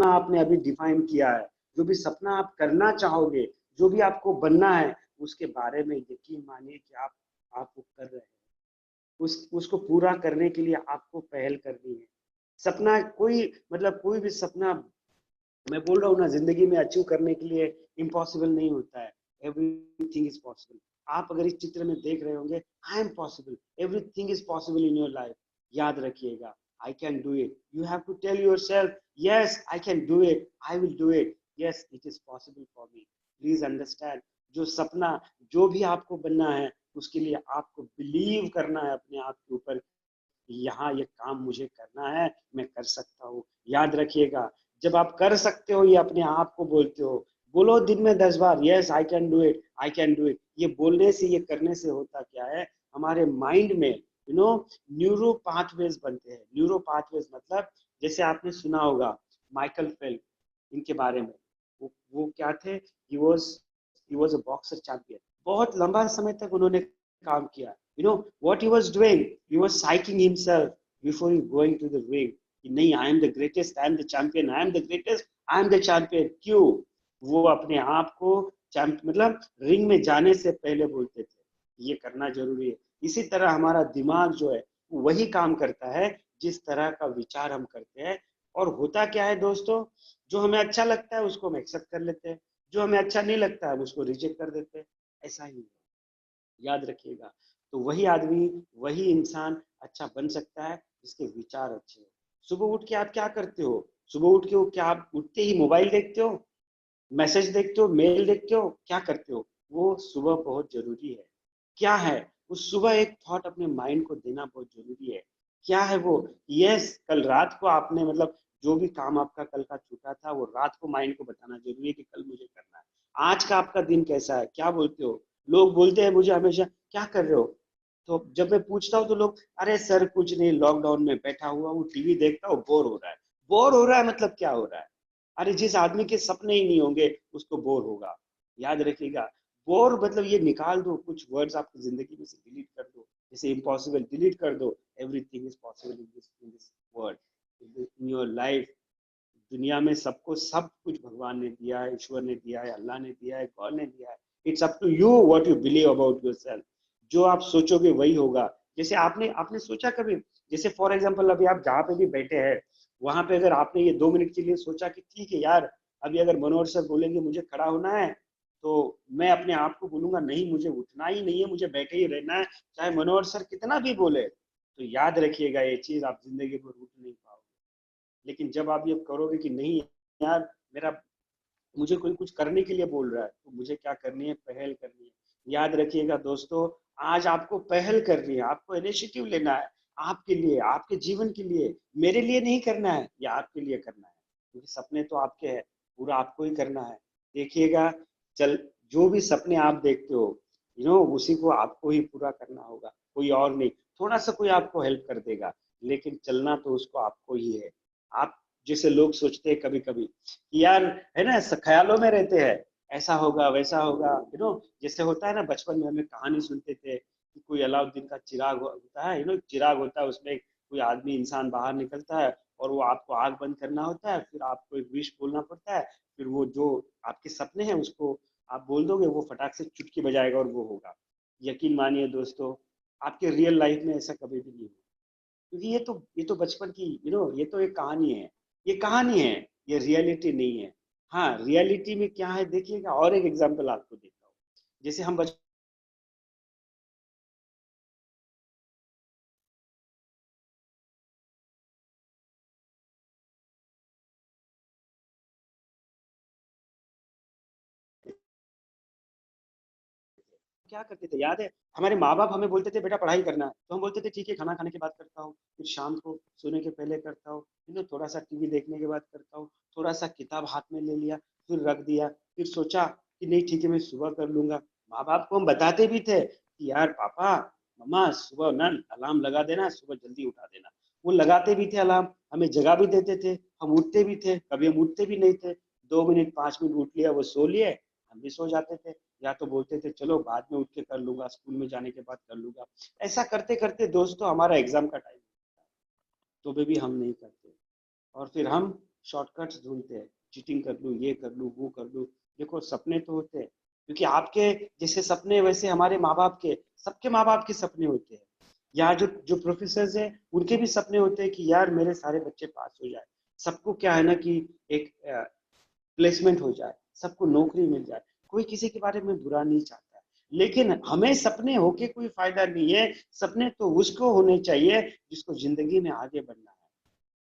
आपने अभी डिफाइन किया है, जो भी सपना आप करना चाहोगे, जो भी आपको बनना है, उसके बारे में यकीन मानिए कि आप वो कर रहे हैं। उसको पूरा करने के लिए आपको पहल करनी है। सपना कोई मतलब कोई भी सपना, मैं बोल रहा हूँ ना, जिंदगी में अचीव करने के लिए इम्पॉसिबल नहीं होता है। Everything is possible. आप अगर इस चित्र में देख रहे होंगे, I am possible, everything is possible in your life. याद रखिएगा, I can do it. You have to tell yourself, yes I can do it, I will do it, yes it is possible for me. Please understand, जो सपना, जो भी आपको बनना है, उसके लिए आपको बिलीव करना है अपने आप के ऊपर, यहाँ ये काम मुझे करना है, मैं कर सकता हूँ। याद रखिएगा, जब आप कर सकते हो, ये अपने आप को बोलते हो, बोलो दिन में 10 बार, yes I can do it, I can do it. ये बोलने से, ये करने से होता क्या है, हमारे माइंड में न्यूरो पाथवेज बनते हैं। न्यूरो पाथवेज मतलब, जैसे आपने सुना होगा माइकल फेल्प, इनके बारे में। वो क्या थे, he was a boxer champion. बहुत लंबा समय तक उन्होंने काम किया। what he was doing, he was psyching himself before he going to the ring कि नहीं, I am the greatest, I am the champion, I am the greatest, I am the champion। क्यों? वो अपने आप को मतलब रिंग में जाने से पहले बोलते थे ये करना जरूरी है। इसी तरह हमारा दिमाग जो है, वही काम करता है जिस तरह का विचार हम करते हैं। और होता क्या है दोस्तों, जो हमें अच्छा लगता है उसको हम एक्सेप्ट कर लेते हैं, जो हमें अच्छा नहीं लगता है उसको रिजेक्ट कर देते हैं। ऐसा ही है, याद रखिएगा। तो वही आदमी, वही इंसान अच्छा बन सकता है जिसके विचार अच्छे हो। सुबह उठ के आप क्या करते हो? सुबह उठ के क्या आप उठते ही मोबाइल देखते हो, मैसेज देखते हो, मेल देखते हो, क्या करते हो? वो सुबह बहुत जरूरी है। क्या है? उस सुबह एक थॉट अपने माइंड को देना बहुत जरूरी है। क्या है वो? यस, कल रात को आपने मतलब जो भी काम आपका कल का छूटा था, वो रात को माइंड को बताना जरूरी है कि कल मुझे करना है। आज का आपका दिन कैसा है, क्या बोलते हो? लोग बोलते हैं मुझे हमेशा, क्या कर रहे हो? तो जब मैं पूछता हूँ तो लोग, अरे सर कुछ नहीं, लॉकडाउन में बैठा हुआ हूँ, टीवी देखता हूँ, बोर हो रहा है। बोर हो रहा है मतलब क्या हो रहा है? अरे जिस आदमी के सपने ही नहीं होंगे उसको बोर होगा। याद रखिएगा, बोर मतलब ये निकाल दो, कुछ वर्ड्स आपकी जिंदगी में से डिलीट कर दो। जैसे इम्पॉसिबल डिलीट कर दो, everything is possible in this word, in your life. दुनिया में सबको सब कुछ भगवान ने दिया है, ईश्वर ने दिया है, अल्लाह ने दिया है, गॉड ने दिया है। It's up to you what you believe about yourself. जो आप सोचोगे वही होगा। जैसे आपने आपने सोचा कभी, जैसे फॉर एग्जांपल अभी आप जहाँ पे भी बैठे हैं, वहां पे अगर आपने ये 2 मिनट के लिए सोचा कि ठीक है यार, अभी अगर मनोहर सर बोलेंगे मुझे खड़ा होना है, तो मैं अपने आप को बोलूंगा नहीं, मुझे उठना ही नहीं है, मुझे बैठे ही रहना है, चाहे मनोहर सर कितना भी बोले। तो याद रखिएगा ये चीज, आप जिंदगी में उठ नहीं पाओगे। लेकिन जब आप ये करोगे कि नहीं यार, मेरा मुझे कोई कुछ करने के लिए बोल रहा है, तो मुझे क्या करनी है, पहल करनी है। याद रखिएगा दोस्तों, आज आपको पहल करनी है, आपको इनिशिएटिव लेना है, आपके लिए, आपके जीवन के लिए। मेरे लिए नहीं करना है, या आपके लिए करना है, क्योंकि सपने तो आपके हैं, पूरा आपको ही करना है। देखिएगा, चल, जो भी सपने आप देखते हो, उसी को आपको ही पूरा करना होगा, कोई और नहीं। थोड़ा सा कोई आपको हेल्प कर देगा, लेकिन चलना तो उसको आपको ही है। आप जैसे लोग सोचते हैं कभी कभी कि यार, है ना, ख्यालों में रहते हैं, ऐसा होगा वैसा होगा, जैसे होता है ना, बचपन में हमें कहानी सुनते थे कि कोई अलाउद्दीन का चिराग होता है, चिराग होता है, उसमें कोई आदमी इंसान बाहर निकलता है, और वो आपको आग बंद करना होता है, फिर आपको एक विश बोलना पड़ता है, फिर वो जो आपके सपने हैं उसको आप बोल दोगे, वो फटाक से चुटकी बजाएगा और वो होगा। यकीन मानिए दोस्तों, आपके रियल लाइफ में ऐसा कभी भी नहीं होगा, क्योंकि ये तो बचपन की, ये तो एक कहानी है। ये कहानी है, ये रियलिटी नहीं है। हाँ, रियलिटी में क्या है देखिएगा, और एक एग्जांपल आपको देता हूँ। जैसे हम बचपन क्या करते थे याद है? हमारे माँ बाप हमें बोलते थे बेटा पढ़ाई करना है, तो हम बोलते थे ठीक है, खाना खाने के बाद करता हूँ, फिर शाम को सोने के पहले करता हूँ, थोड़ा सा टीवी देखने के बाद करता हूँ, थोड़ा सा किताब हाथ में ले लिया, फिर रख दिया, फिर सोचा कि नहीं ठीक है मैं सुबह कर लूंगा। माँ बाप को हम बताते भी थे कि यार पापा, मम्मा, सुबह ना अलार्म लगा देना, सुबह जल्दी उठा देना। वो लगाते भी थे अलार्म, हमें जगा भी देते थे, हम उठते भी थे, कभी हम उठते भी नहीं थे। 2 मिनट 5 मिनट उठ लिया, वो सो लिए, हम भी सो जाते थे, या तो बोलते थे चलो बाद में उठ के कर लूंगा, स्कूल में जाने के बाद कर लूंगा। ऐसा करते करते दोस्तों हमारा एग्जाम का टाइम, तो भी हम नहीं करते, और फिर हम शॉर्टकट्स ढूंढते हैं, चीटिंग कर लूँ, ये कर लूँ, वो कर लूँ। देखो सपने तो होते हैं, क्योंकि आपके जैसे सपने वैसे हमारे माँ बाप के, सबके माँ बाप के सपने होते हैं। या जो जो प्रोफेसर्स हैं उनके भी सपने होते हैं कि यार मेरे सारे बच्चे पास हो जाए। सबको क्या है ना कि एक प्लेसमेंट हो जाए, सबको नौकरी मिल जाए, कोई किसी के बारे में बुरा नहीं चाहता है। लेकिन हमें सपने होके कोई फायदा नहीं है। सपने तो उसको होने चाहिए जिसको जिंदगी में आगे बढ़ना है।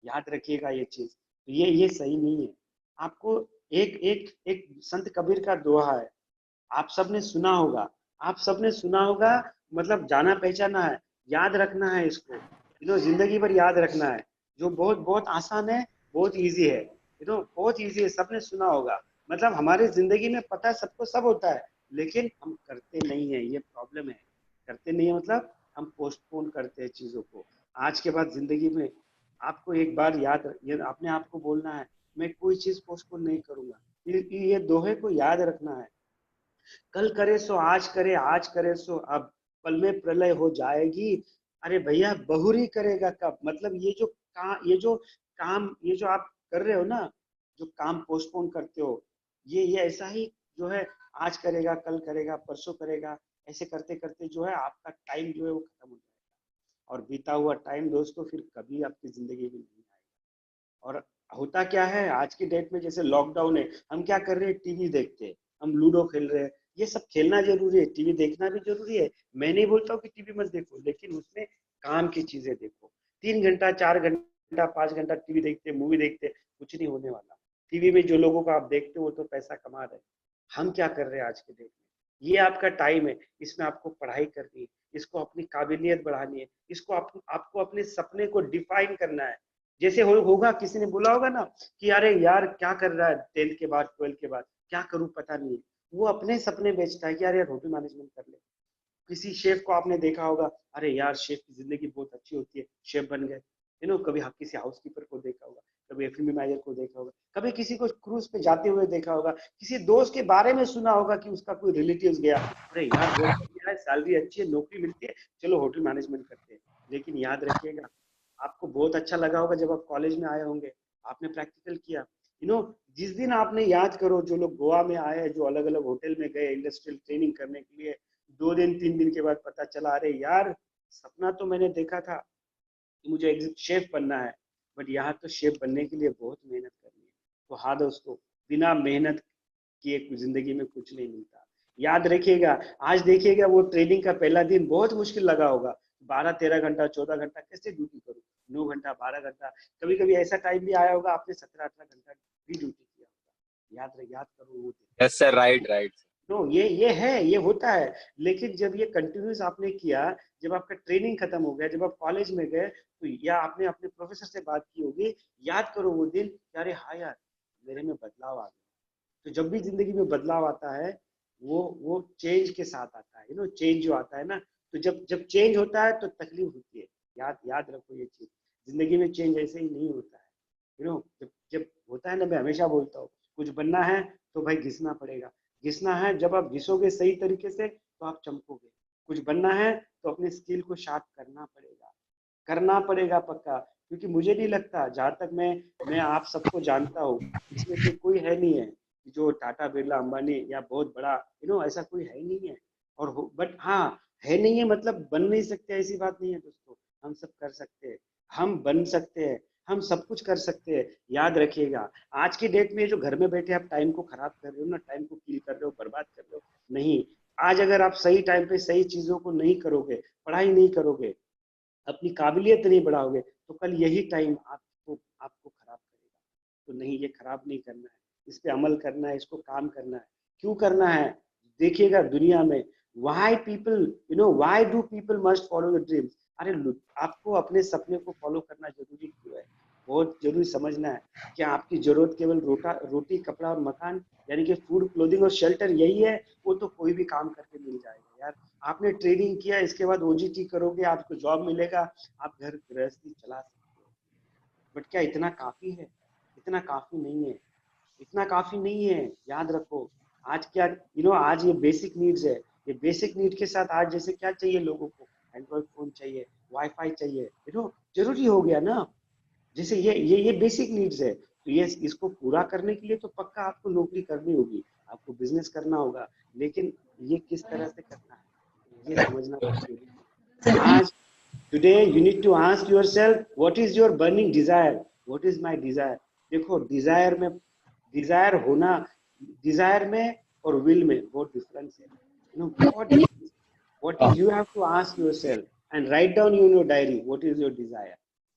याद रखिएगा ये चीज, तो ये सही नहीं है। आपको एक एक एक संत कबीर का दोहा है, आप सबने सुना होगा, आप सबने सुना होगा, मतलब जाना पहचाना है, याद रखना है इसको, जिंदगी भर याद रखना है। जो बहुत बहुत आसान है, बहुत इजी है, बहुत इजी है, सबने सुना होगा। मतलब हमारी जिंदगी में पता है सबको सब होता है, लेकिन हम करते नहीं है, ये प्रॉब्लम है। करते नहीं है मतलब हम पोस्टपोन करते हैं चीजों को। आज के बाद जिंदगी में आपको एक बार याद, ये अपने आप को बोलना है, मैं कोई चीज पोस्टपोन नहीं करूंगा। ये दोहे को याद रखना है। कल करे सो आज करे, आज करे सो अब, पल में प्रलय हो जाएगी। अरे भैया बहुरी करेगा कब? मतलब ये जो आप कर रहे हो ना, जो काम पोस्टपोन करते हो, ये ऐसा ही जो है, आज करेगा, कल करेगा, परसों करेगा, ऐसे करते करते जो है आपका टाइम जो है वो खत्म हो जाएगा। और बीता हुआ टाइम दोस्तों फिर कभी आपकी जिंदगी में नहीं आएगा। और होता क्या है आज की डेट में, जैसे लॉकडाउन है, हम क्या कर रहे हैं, टीवी देखते हैं, हम लूडो खेल रहे हैं। ये सब खेलना जरूरी है, टीवी देखना भी जरूरी है। मैं नहीं बोलता हूँ कि टीवी मत देखो, लेकिन उसमें काम की चीजें देखो। 3 घंटा, 4 घंटा, 5 घंटा टीवी देखते, मूवी देखते, कुछ नहीं होने वाला। टीवी में जो लोगों को आप देखते हो वो तो पैसा कमा रहे हैं। हम क्या कर रहे हैं आज के डेट में? ये आपका टाइम है, इसमें आपको पढ़ाई करनी है, इसको अपनी काबिलियत बढ़ानी है, इसको आपको अपने सपने को डिफाइन करना है। जैसे होगा, किसी ने बोला होगा ना कि अरे यार क्या कर रहा है 10th के बाद, 12th के बाद, क्या करूं पता नहीं है। वो अपने सपने बेचता है कि यार होटल मैनेजमेंट कर ले। किसी शेफ को आपने देखा होगा, अरे यार शेफ की जिंदगी बहुत अच्छी होती है, शेफ बन गए। कभी किसी हाउसकीपर को देखा होगा, कभी एफएमबी मैनेजर को देखा होगा, कभी किसी को क्रूज पे जाते हुए देखा होगा, किसी दोस्त के बारे में सुना होगा कि उसका कोई रिलेटिव गया, अरे यार बहुत बढ़िया है, सैलरी अच्छी है, नौकरी मिलती है, चलो होटल मैनेजमेंट करते हैं। लेकिन याद रखिएगा, आपको बहुत अच्छा लगा होगा जब आप कॉलेज में आए होंगे, आपने प्रैक्टिकल किया। जिस दिन आपने, याद करो, जो लोग गोवा में आए, जो अलग अलग होटल में गए इंडस्ट्रियल ट्रेनिंग करने के लिए, 2 दिन 3 दिन के बाद पता चला, अरे यार सपना तो मैंने देखा था कि मुझे एग्जिट शेफ बनना है, बट यहाँ तो शेफ बनने के लिए बहुत मेहनत करनी है। तो हाँ दोस्तों, बिना मेहनत किए जिंदगी में कुछ नहीं मिलता। याद रखिएगा, आज देखिएगा वो ट्रेनिंग का पहला दिन बहुत मुश्किल लगा होगा, 12 13 घंटा 14 घंटा कैसे ड्यूटी करूँ, 9 घंटा 12 घंटा, कभी कभी ऐसा टाइम भी आया होगा आपने 17 18 घंटा भी ड्यूटी किया होगा। याद करो वो दिन। Yes sir, right right. No, ये होता है। लेकिन जब ये कंटिन्यूस आपने किया, जब आपका ट्रेनिंग खत्म हो गया, जब आप कॉलेज में गए, तो या आपने अपने प्रोफेसर से बात की होगी, याद करो वो दिन, अरे हाँ यार मेरे में बदलाव आ गया। तो जब भी जिंदगी में बदलाव आता है, वो चेंज के साथ आता है। चेंज जो आता है ना, तो जब जब चेंज होता है तो तकलीफ होती है। याद याद रखो ये चीज, जिंदगी में चेंज ऐसे ही नहीं होता है। जब जब होता है ना, मैं हमेशा बोलता हूँ, कुछ बनना है तो भाई घिसना पड़ेगा। घिसना है, जब आप घिसोगे सही तरीके से तो आप चमकोगे। कुछ बनना है तो अपने स्किल को शार्प करना पड़ेगा पक्का। क्योंकि मुझे नहीं लगता, जहां तक मैं आप सबको जानता हूँ, इसमें से कोई है नहीं है जो टाटा बिरला अंबानी या बहुत बड़ा, ऐसा कोई है नहीं है। और बट हाँ, है नहीं है मतलब बन नहीं सकते, ऐसी बात नहीं है दोस्तों। हम सब कर सकते हैं, हम बन सकते हैं, हम सब कुछ कर सकते हैं। याद रखिएगा, आज की डेट में जो घर में बैठे आप टाइम को खराब कर रहे हो ना, टाइम को किल कर रहे हो, बर्बाद कर रहे हो, नहीं। आज अगर आप सही टाइम पे सही चीजों को नहीं करोगे, पढ़ाई नहीं करोगे, अपनी काबिलियत नहीं बढ़ाओगे, तो कल यही टाइम आपको खराब करेगा। तो नहीं, ये खराब नहीं करना है, इस पे अमल करना है, इसको काम करना है। क्यों करना है? देखिएगा दुनिया में, why do people must follow the dreams. अरे आपको अपने सपने को फॉलो करना जरूरी क्यों है? बहुत जरूरी समझना है। क्या आपकी जरूरत केवल रोटी कपड़ा और मकान, यानी कि फूड क्लोथिंग और शेल्टर यही है? वो तो कोई भी काम करके मिल जाएगा यार। आपने ट्रेनिंग किया, इसके बाद ओजीटी करोगे, आपको जॉब मिलेगा, आप घर गृहस्थी चला सकते हो। बट क्या इतना काफी है? इतना काफी नहीं है, इतना काफी नहीं है। याद रखो, आज क्या, आज ये बेसिक नीड्स है। ये बेसिक नीड के साथ आज जैसे क्या चाहिए लोगों को, एंड्रॉइड फोन चाहिए, वाईफाई चाहिए, जरूरी हो गया ना। जैसे ये बेसिक नीड्स है। तो ये इसको पूरा करने के लिए तो पक्का आपको नौकरी करनी होगी, आपको बिजनेस करना होगा, लेकिन ये किस तरह से करना है ये समझना बहुत जरूरी है। आज today you need to ask yourself what is your burning desire, what is my desire। देखो डिजायर में, डिजायर होना, डिजायर में और विल में बहुत डिफरेंस है, यू नो बहुत difference. What is, you have to ask yourself and write down in your diary what is your desire.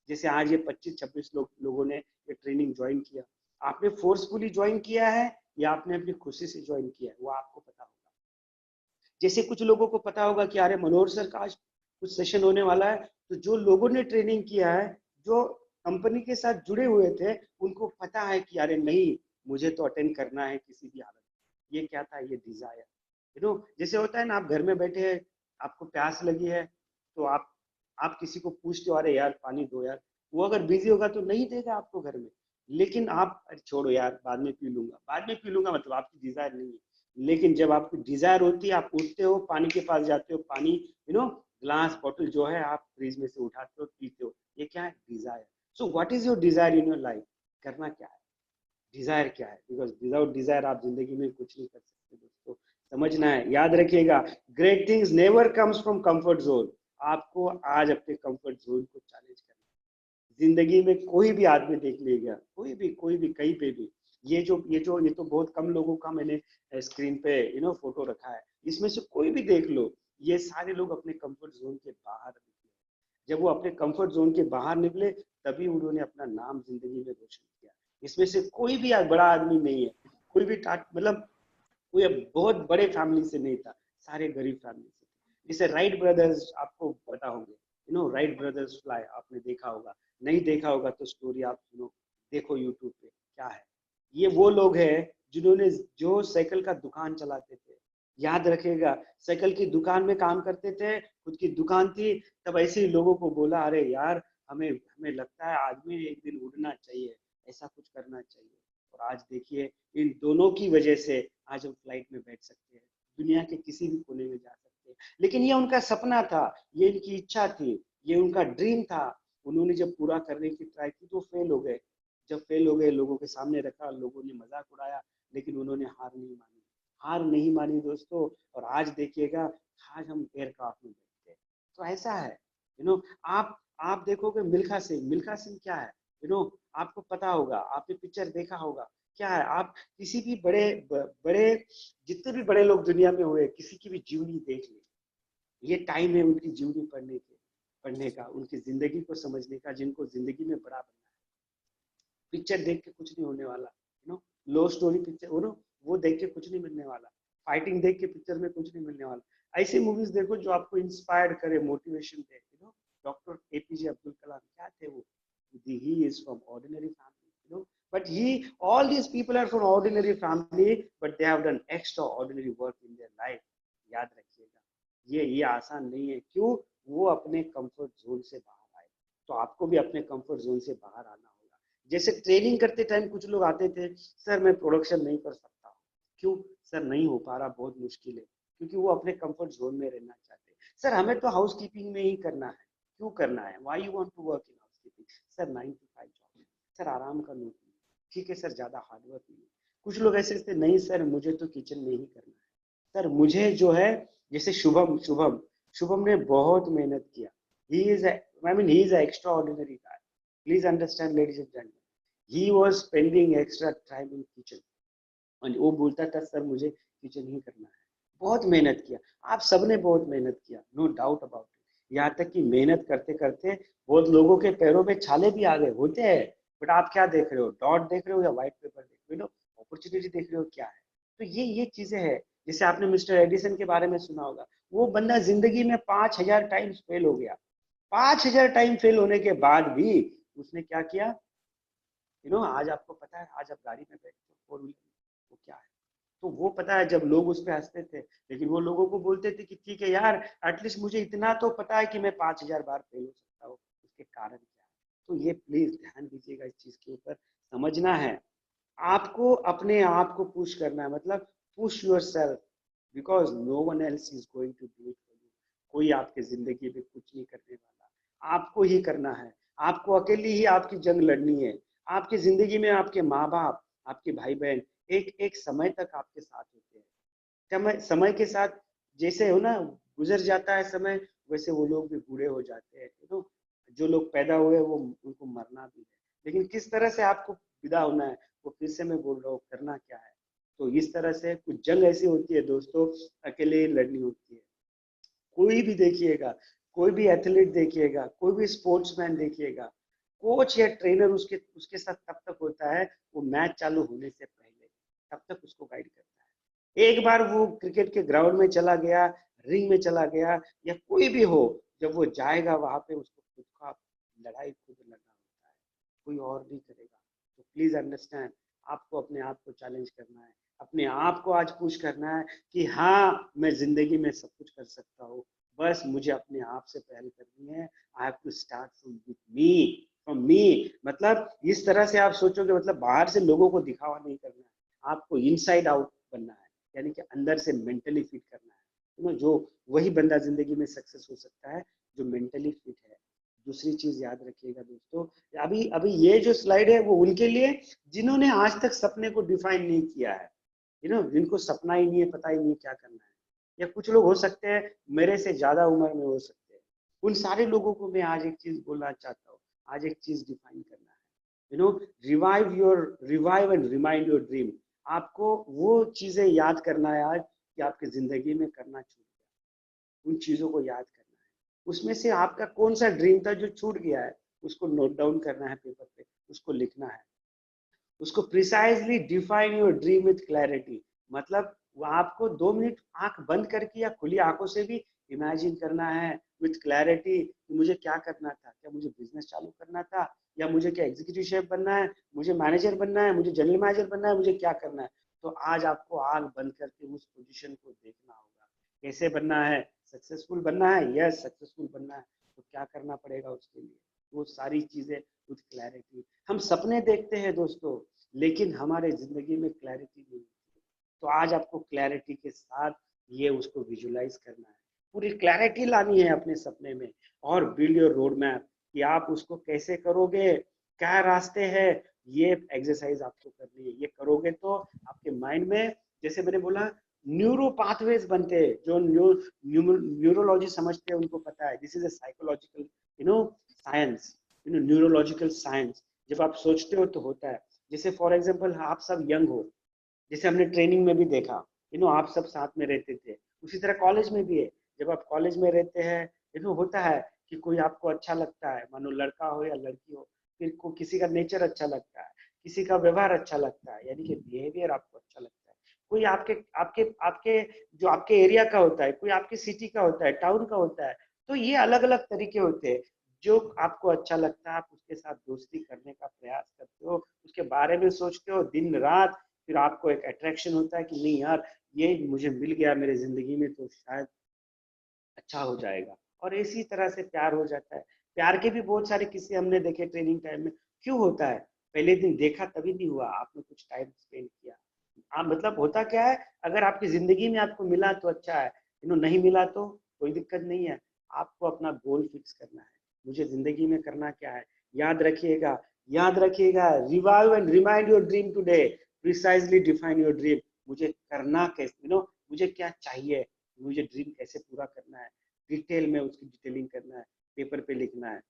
जैसे आज ये 25-26 लोगों ने ये ट्रेनिंग ज्वाइन किया, आपने फोर्सफुली ज्वाइन किया है या आपने अपनी खुशी से ज्वाइन किया है, वो आपको पता होगा। जैसे कुछ लोगों को पता होगा कि अरे मनोहर सर का आज कुछ सेशन होने वाला है, तो जो लोगों ने ट्रेनिंग किया है, जो कंपनी के साथ जुड़े हुए थे, उनको पता है कि अरे नहीं, मुझे तो अटेंड करना है किसी भी हालत में। ये क्या था, ये डिजायर, यू नो। जैसे होता है ना, आप घर में बैठे हैं, आपको प्यास लगी है, तो आप किसी को पूछते हो अरे यार पानी दो यार, वो अगर बिजी होगा तो नहीं देगा आपको घर में, लेकिन आप अरे छोड़ो यार बाद में पी लूंगा, बाद में पी लूंगा मतलब आपकी डिजायर नहीं है। लेकिन जब आपकी डिजायर होती है, आप उठते हो, पानी के पास जाते हो, पानी यू नो ग्लास बॉटल जो है आप फ्रिज में से उठाते हो, पीते हो, ये क्या है, desire. So what is your desire in your life, करना क्या है, डिजायर क्या है, बिकॉज विदाउट डिजायर आप जिंदगी में कुछ नहीं कर सकते दोस्तों, समझना है, याद रखिएगा। Great things never comes from comfort zone. आपको आज अपने कंफर्ट जोन को चैलेंज करना है। जिंदगी में कोई भी आदमी देख लीजिएगा, कोई भी कहीं पे भी, ये तो बहुत कम लोगों का मैंने स्क्रीन पे फोटो रखा है, इसमें से कोई भी देख लो, ये सारे लोग अपने कंफर्ट जोन के बाहर निकले। जब वो अपने कंफर्ट जोन के बाहर निकले, तभी उन्होंने अपना नाम जिंदगी में रोशन किया। इसमें से कोई भी बड़ा आदमी नहीं है, कोई भी मतलब कोई बहुत बड़े फैमिली से नहीं था, सारे गरीब फैमिली से थे। जैसे राइट ब्रदर्स, आपको पता होंगे, राइट ब्रदर्स फ्लाई, आपने देखा होगा, नहीं देखा होगा तो स्टोरी आप देखो यूट्यूब पे, क्या है। ये वो लोग हैं जिन्होंने, जो साइकिल का दुकान चलाते थे, याद रखिएगा, साइकिल की दुकान में काम करते थे, खुद की दुकान थी, तब ऐसे ही लोगों को बोला अरे यार हमें हमें लगता है आदमी एक दिन उड़ना चाहिए, ऐसा कुछ करना चाहिए। और आज देखिए, इन दोनों की वजह से आज हम फ्लाइट में बैठ सकते हैं, दुनिया के किसी भी कोने में जा सकते हैं। लेकिन ये उनका सपना था, ये इनकी इच्छा थी, ये उनका ड्रीम था। उन्होंने जब पूरा करने की ट्राई की तो फेल हो गए। जब फेल हो गए, लोगों के सामने रखा, लोगों ने मजाक उड़ाया, लेकिन उन्होंने हार नहीं मानी, हार नहीं मानी दोस्तों। और आज देखिएगा, आज हम एयरक्राफ्ट में बैठते हैं। तो ऐसा है, आप देखोगे मिल्खा सिंह क्या है, आपको पता होगा, आपने पिक्चर देखा होगा, क्या है, आप किसी भी बड़े जितने भी बड़े लोग दुनिया में हुए, किसी की भी जीवनी देख ले, ये टाइम है उनकी जीवनी पढ़ने का, उनकी जिंदगी को समझने का, जिनको जिंदगी में बड़ा बनना है। पिक्चर देख के कुछ नहीं होने वाला, लो स्टोरी पिक्चर, वो देख के कुछ नहीं मिलने वाला, फाइटिंग देख के पिक्चर में कुछ नहीं मिलने वाला। ऐसी मूवीज देखो जो आपको इंस्पायर करे, मोटिवेशन दे। डॉक्टर एपीजे अब्दुल कलाम क्या थे वो, he is from ordinary family, but all these people are from ordinary family, but they have done extraordinary work in their life। याद रखिएगा, ये आसान नहीं है। क्यों, वो अपने कंफर्ट जोन से बाहर आए। तो आपको भी अपने कंफर्ट जोन से बाहर आना होगा। जैसे ट्रेनिंग करते टाइम कुछ लोग आते थे, सर मैं प्रोडक्शन नहीं कर सकता। क्यों सर, नहीं हो पा रहा, बहुत मुश्किल है, क्योंकि वो अपने कंफर्ट जोन में रहना चाहते हैं। सर हमें तो हाउस कीपिंग में ही करना है। क्यों करना है, why you want to work in housekeeping, sir 9 to 5 job, sir आराम का नौकरी, ठीक है सर, ज्यादा हार्डवर्क नहीं। कुछ लोग ऐसे थे, नहीं सर मुझे तो किचन में ही करना है, सर मुझे जो है, जैसे शुभम ने बहुत मेहनत किया। He is he is extra ordinary guy, please understand ladies and gentleman. He was spending extra time in kitchen, और वो बोलता था सर मुझे किचन ही करना है। बहुत मेहनत किया, आप सबने बहुत मेहनत किया, नो डाउट अबाउट इट। यहाँ तक कि मेहनत करते करते बहुत लोगों के पैरों में छाले भी आ गए होते हैं, बट आप क्या देख रहे हो, डॉट देख रहे हो या व्हाइट पेपर देख रहे हो, अपॉर्चुनिटी देख रहे हो, क्या है। तो ये चीजें हैं। जैसे आपने मिस्टर एडिसन के बारे में सुना होगा, वो बंदा जिंदगी में 5000 टाइम्स फेल हो गया। 5000 टाइम फेल होने के बाद भी उसने क्या किया, आज आपको पता है, आज आप गाड़ी में बैठते हो फोर व्हीलर, वो क्या है, तो वो पता है, जब लोग उस पर हंसते थे, लेकिन वो लोगों को बोलते थे कि ठीक है यार, एटलीस्ट मुझे इतना तो पता है कि मैं 5000 बार फेल हो सकता हूँ, उसके कारण क्या है। तो ये प्लीज ध्यान दीजिएगा, इस चीज के ऊपर समझना है। आपको अपने आप को पुश करना है, मतलब push yourself, because no one else is going to do it for you. कोई आपके जिंदगी में कुछ नहीं करने वाला, आपको ही करना है। आपको अकेली ही आपकी जंग लड़नी है। आपकी जिंदगी में आपके माँ बाप, आपके भाई बहन एक एक समय तक आपके साथ होते हैं। समय समय के साथ जैसे हो ना गुजर जाता है समय, वैसे वो लोग भी बूढ़े हो जाते हैं। तो जो लोग पैदा हुए वो उनको मरना भी है, लेकिन किस तरह से आपको विदा होना है वो फिर से मैं बोल रहा हूँ, करना क्या है। तो इस तरह से कुछ जंग ऐसी होती है दोस्तों, अकेले ही लड़नी होती है। कोई भी देखिएगा, कोई भी एथलीट देखिएगा, कोई भी स्पोर्ट्समैन देखिएगा, कोच या ट्रेनर उसके उसके साथ तब तक होता है वो मैच चालू होने से पहले, तब तक उसको गाइड करता है। एक बार वो क्रिकेट के ग्राउंड में चला गया, रिंग में चला गया, या कोई भी हो, जब वो जाएगा वहां पे उसको खुद का लड़ाई खुद लड़ना होता है, कोई और नहीं करेगा। तो प्लीज अंडरस्टैंड, आपको अपने आप को चैलेंज करना है, अपने आप को आज पुश करना है कि हाँ मैं जिंदगी में सब कुछ कर सकता हूँ, बस मुझे अपने आप से पहल करनी है। I have to start from me. मतलब इस तरह से आप सोचोगे, मतलब बाहर से लोगों को दिखावा नहीं करना है, आपको इनसाइड आउट बनना है, यानी कि अंदर से मेंटली फिट करना है। जो वही बंदा जिंदगी में सक्सेस हो सकता है जो मेंटली फिट है। दूसरी चीज याद रखिएगा दोस्तों, अभी अभी ये जो स्लाइड है वो उनके लिए जिन्होंने आज तक सपने को डिफाइन नहीं किया है, जिनको सपना ही नहीं है, पता ही नहीं क्या करना है। या कुछ लोग हो सकते हैं मेरे से ज्यादा उम्र में हो सकते हैं, उन सारे लोगों को मैं आज एक चीज बोलना चाहता हूँ, आज एक चीज डिफाइन करना है। Revive and remind your dream. आपको वो चीजें याद करना है आज कि आपकी जिंदगी में करना छूट गया, उन चीजों को याद करना है। उसमें से आपका कौन सा ड्रीम था जो छूट गया है, उसको नोट डाउन करना है पेपर पे, उसको लिखना है। उसको precisely define your dream with clarity. मतलब वो आपको 2 मिनट आंख बंद करके या खुली आंखों से भी इमेजिन करना है विथ क्लैरिटी कि मुझे क्या करना था, क्या मुझे बिजनेस चालू करना था, या मुझे क्या एग्जीक्यूटिव शेफ बनना है, मुझे मैनेजर बनना है, मुझे जनरल मैनेजर बनना है, मुझे क्या करना है। तो आज आपको आंख बंद करके उस पोजीशन को देखना होगा। कैसे बनना है? सक्सेसफुल बनना है, यस सक्सेसफुल बनना है। तो क्या करना पड़ेगा उसके लिए? वो सारी चीजें विथ क्लैरिटी। हम सपने देखते हैं दोस्तों, लेकिन हमारे जिंदगी में क्लैरिटी नहीं होती। तो आज आपको क्लैरिटी के साथ ये उसको विजुलाइज करना है, पूरी क्लैरिटी लानी है अपने सपने में, और बिल्ड योर रोड मैप कि आप उसको कैसे करोगे, क्या रास्ते हैं। ये एक्सरसाइज आपको करनी है। ये करोगे तो आपके माइंड में, जैसे मैंने बोला, न्यूरो पाथवेज बनते हैं। जो न्यूरोलॉजी समझते हैं उनको पता है, this is a psychological science, neurological science. जब आप सोचते हो तो होता है। जैसे फॉर एग्जांपल आप सब यंग हो, जैसे हमने ट्रेनिंग में भी देखा, आप सब साथ में रहते थे, उसी तरह कॉलेज में भी है। जब आप कॉलेज में रहते हैं, होता है कि कोई आपको अच्छा लगता है, मानो लड़का हो या लड़की हो, फिर को किसी का नेचर अच्छा लगता है, किसी का व्यवहार अच्छा लगता है, यानी कि बिहेवियर आपको अच्छा लगता है। कोई आपके आपके आपके जो आपके एरिया का होता है, कोई आपके सिटी का होता है, टाउन का होता है। तो ये अलग अलग तरीके होते हैं। जो आपको अच्छा लगता है आप उसके साथ दोस्ती करने का प्रयास करते हो, उसके बारे में सोचते हो दिन रात। फिर आपको एक अट्रैक्शन होता है कि नहीं यार, ये मुझे मिल गया मेरे जिंदगी में तो शायद अच्छा हो जाएगा, और इसी तरह से प्यार हो जाता है। प्यार के भी बहुत सारे किस्से हमने देखे ट्रेनिंग टाइम में। क्यों होता है? पहले दिन देखा तभी नहीं हुआ, आपने कुछ टाइम स्पेंड किया। मतलब होता क्या है, अगर आपकी जिंदगी में आपको मिला तो अच्छा है, नहीं मिला तो कोई दिक्कत नहीं है। आपको अपना गोल फिक्स करना है, मुझे जिंदगी में करना क्या है। याद रखिएगा, याद रखिएगा, revive and remind your dream today, precisely define your dream. मुझे करना कैसे, मुझे क्या चाहिए, मुझे ड्रीम कैसे पूरा करना है, डिटेल में उसकी डिटेलिंग करना है, पेपर पे लिखना है।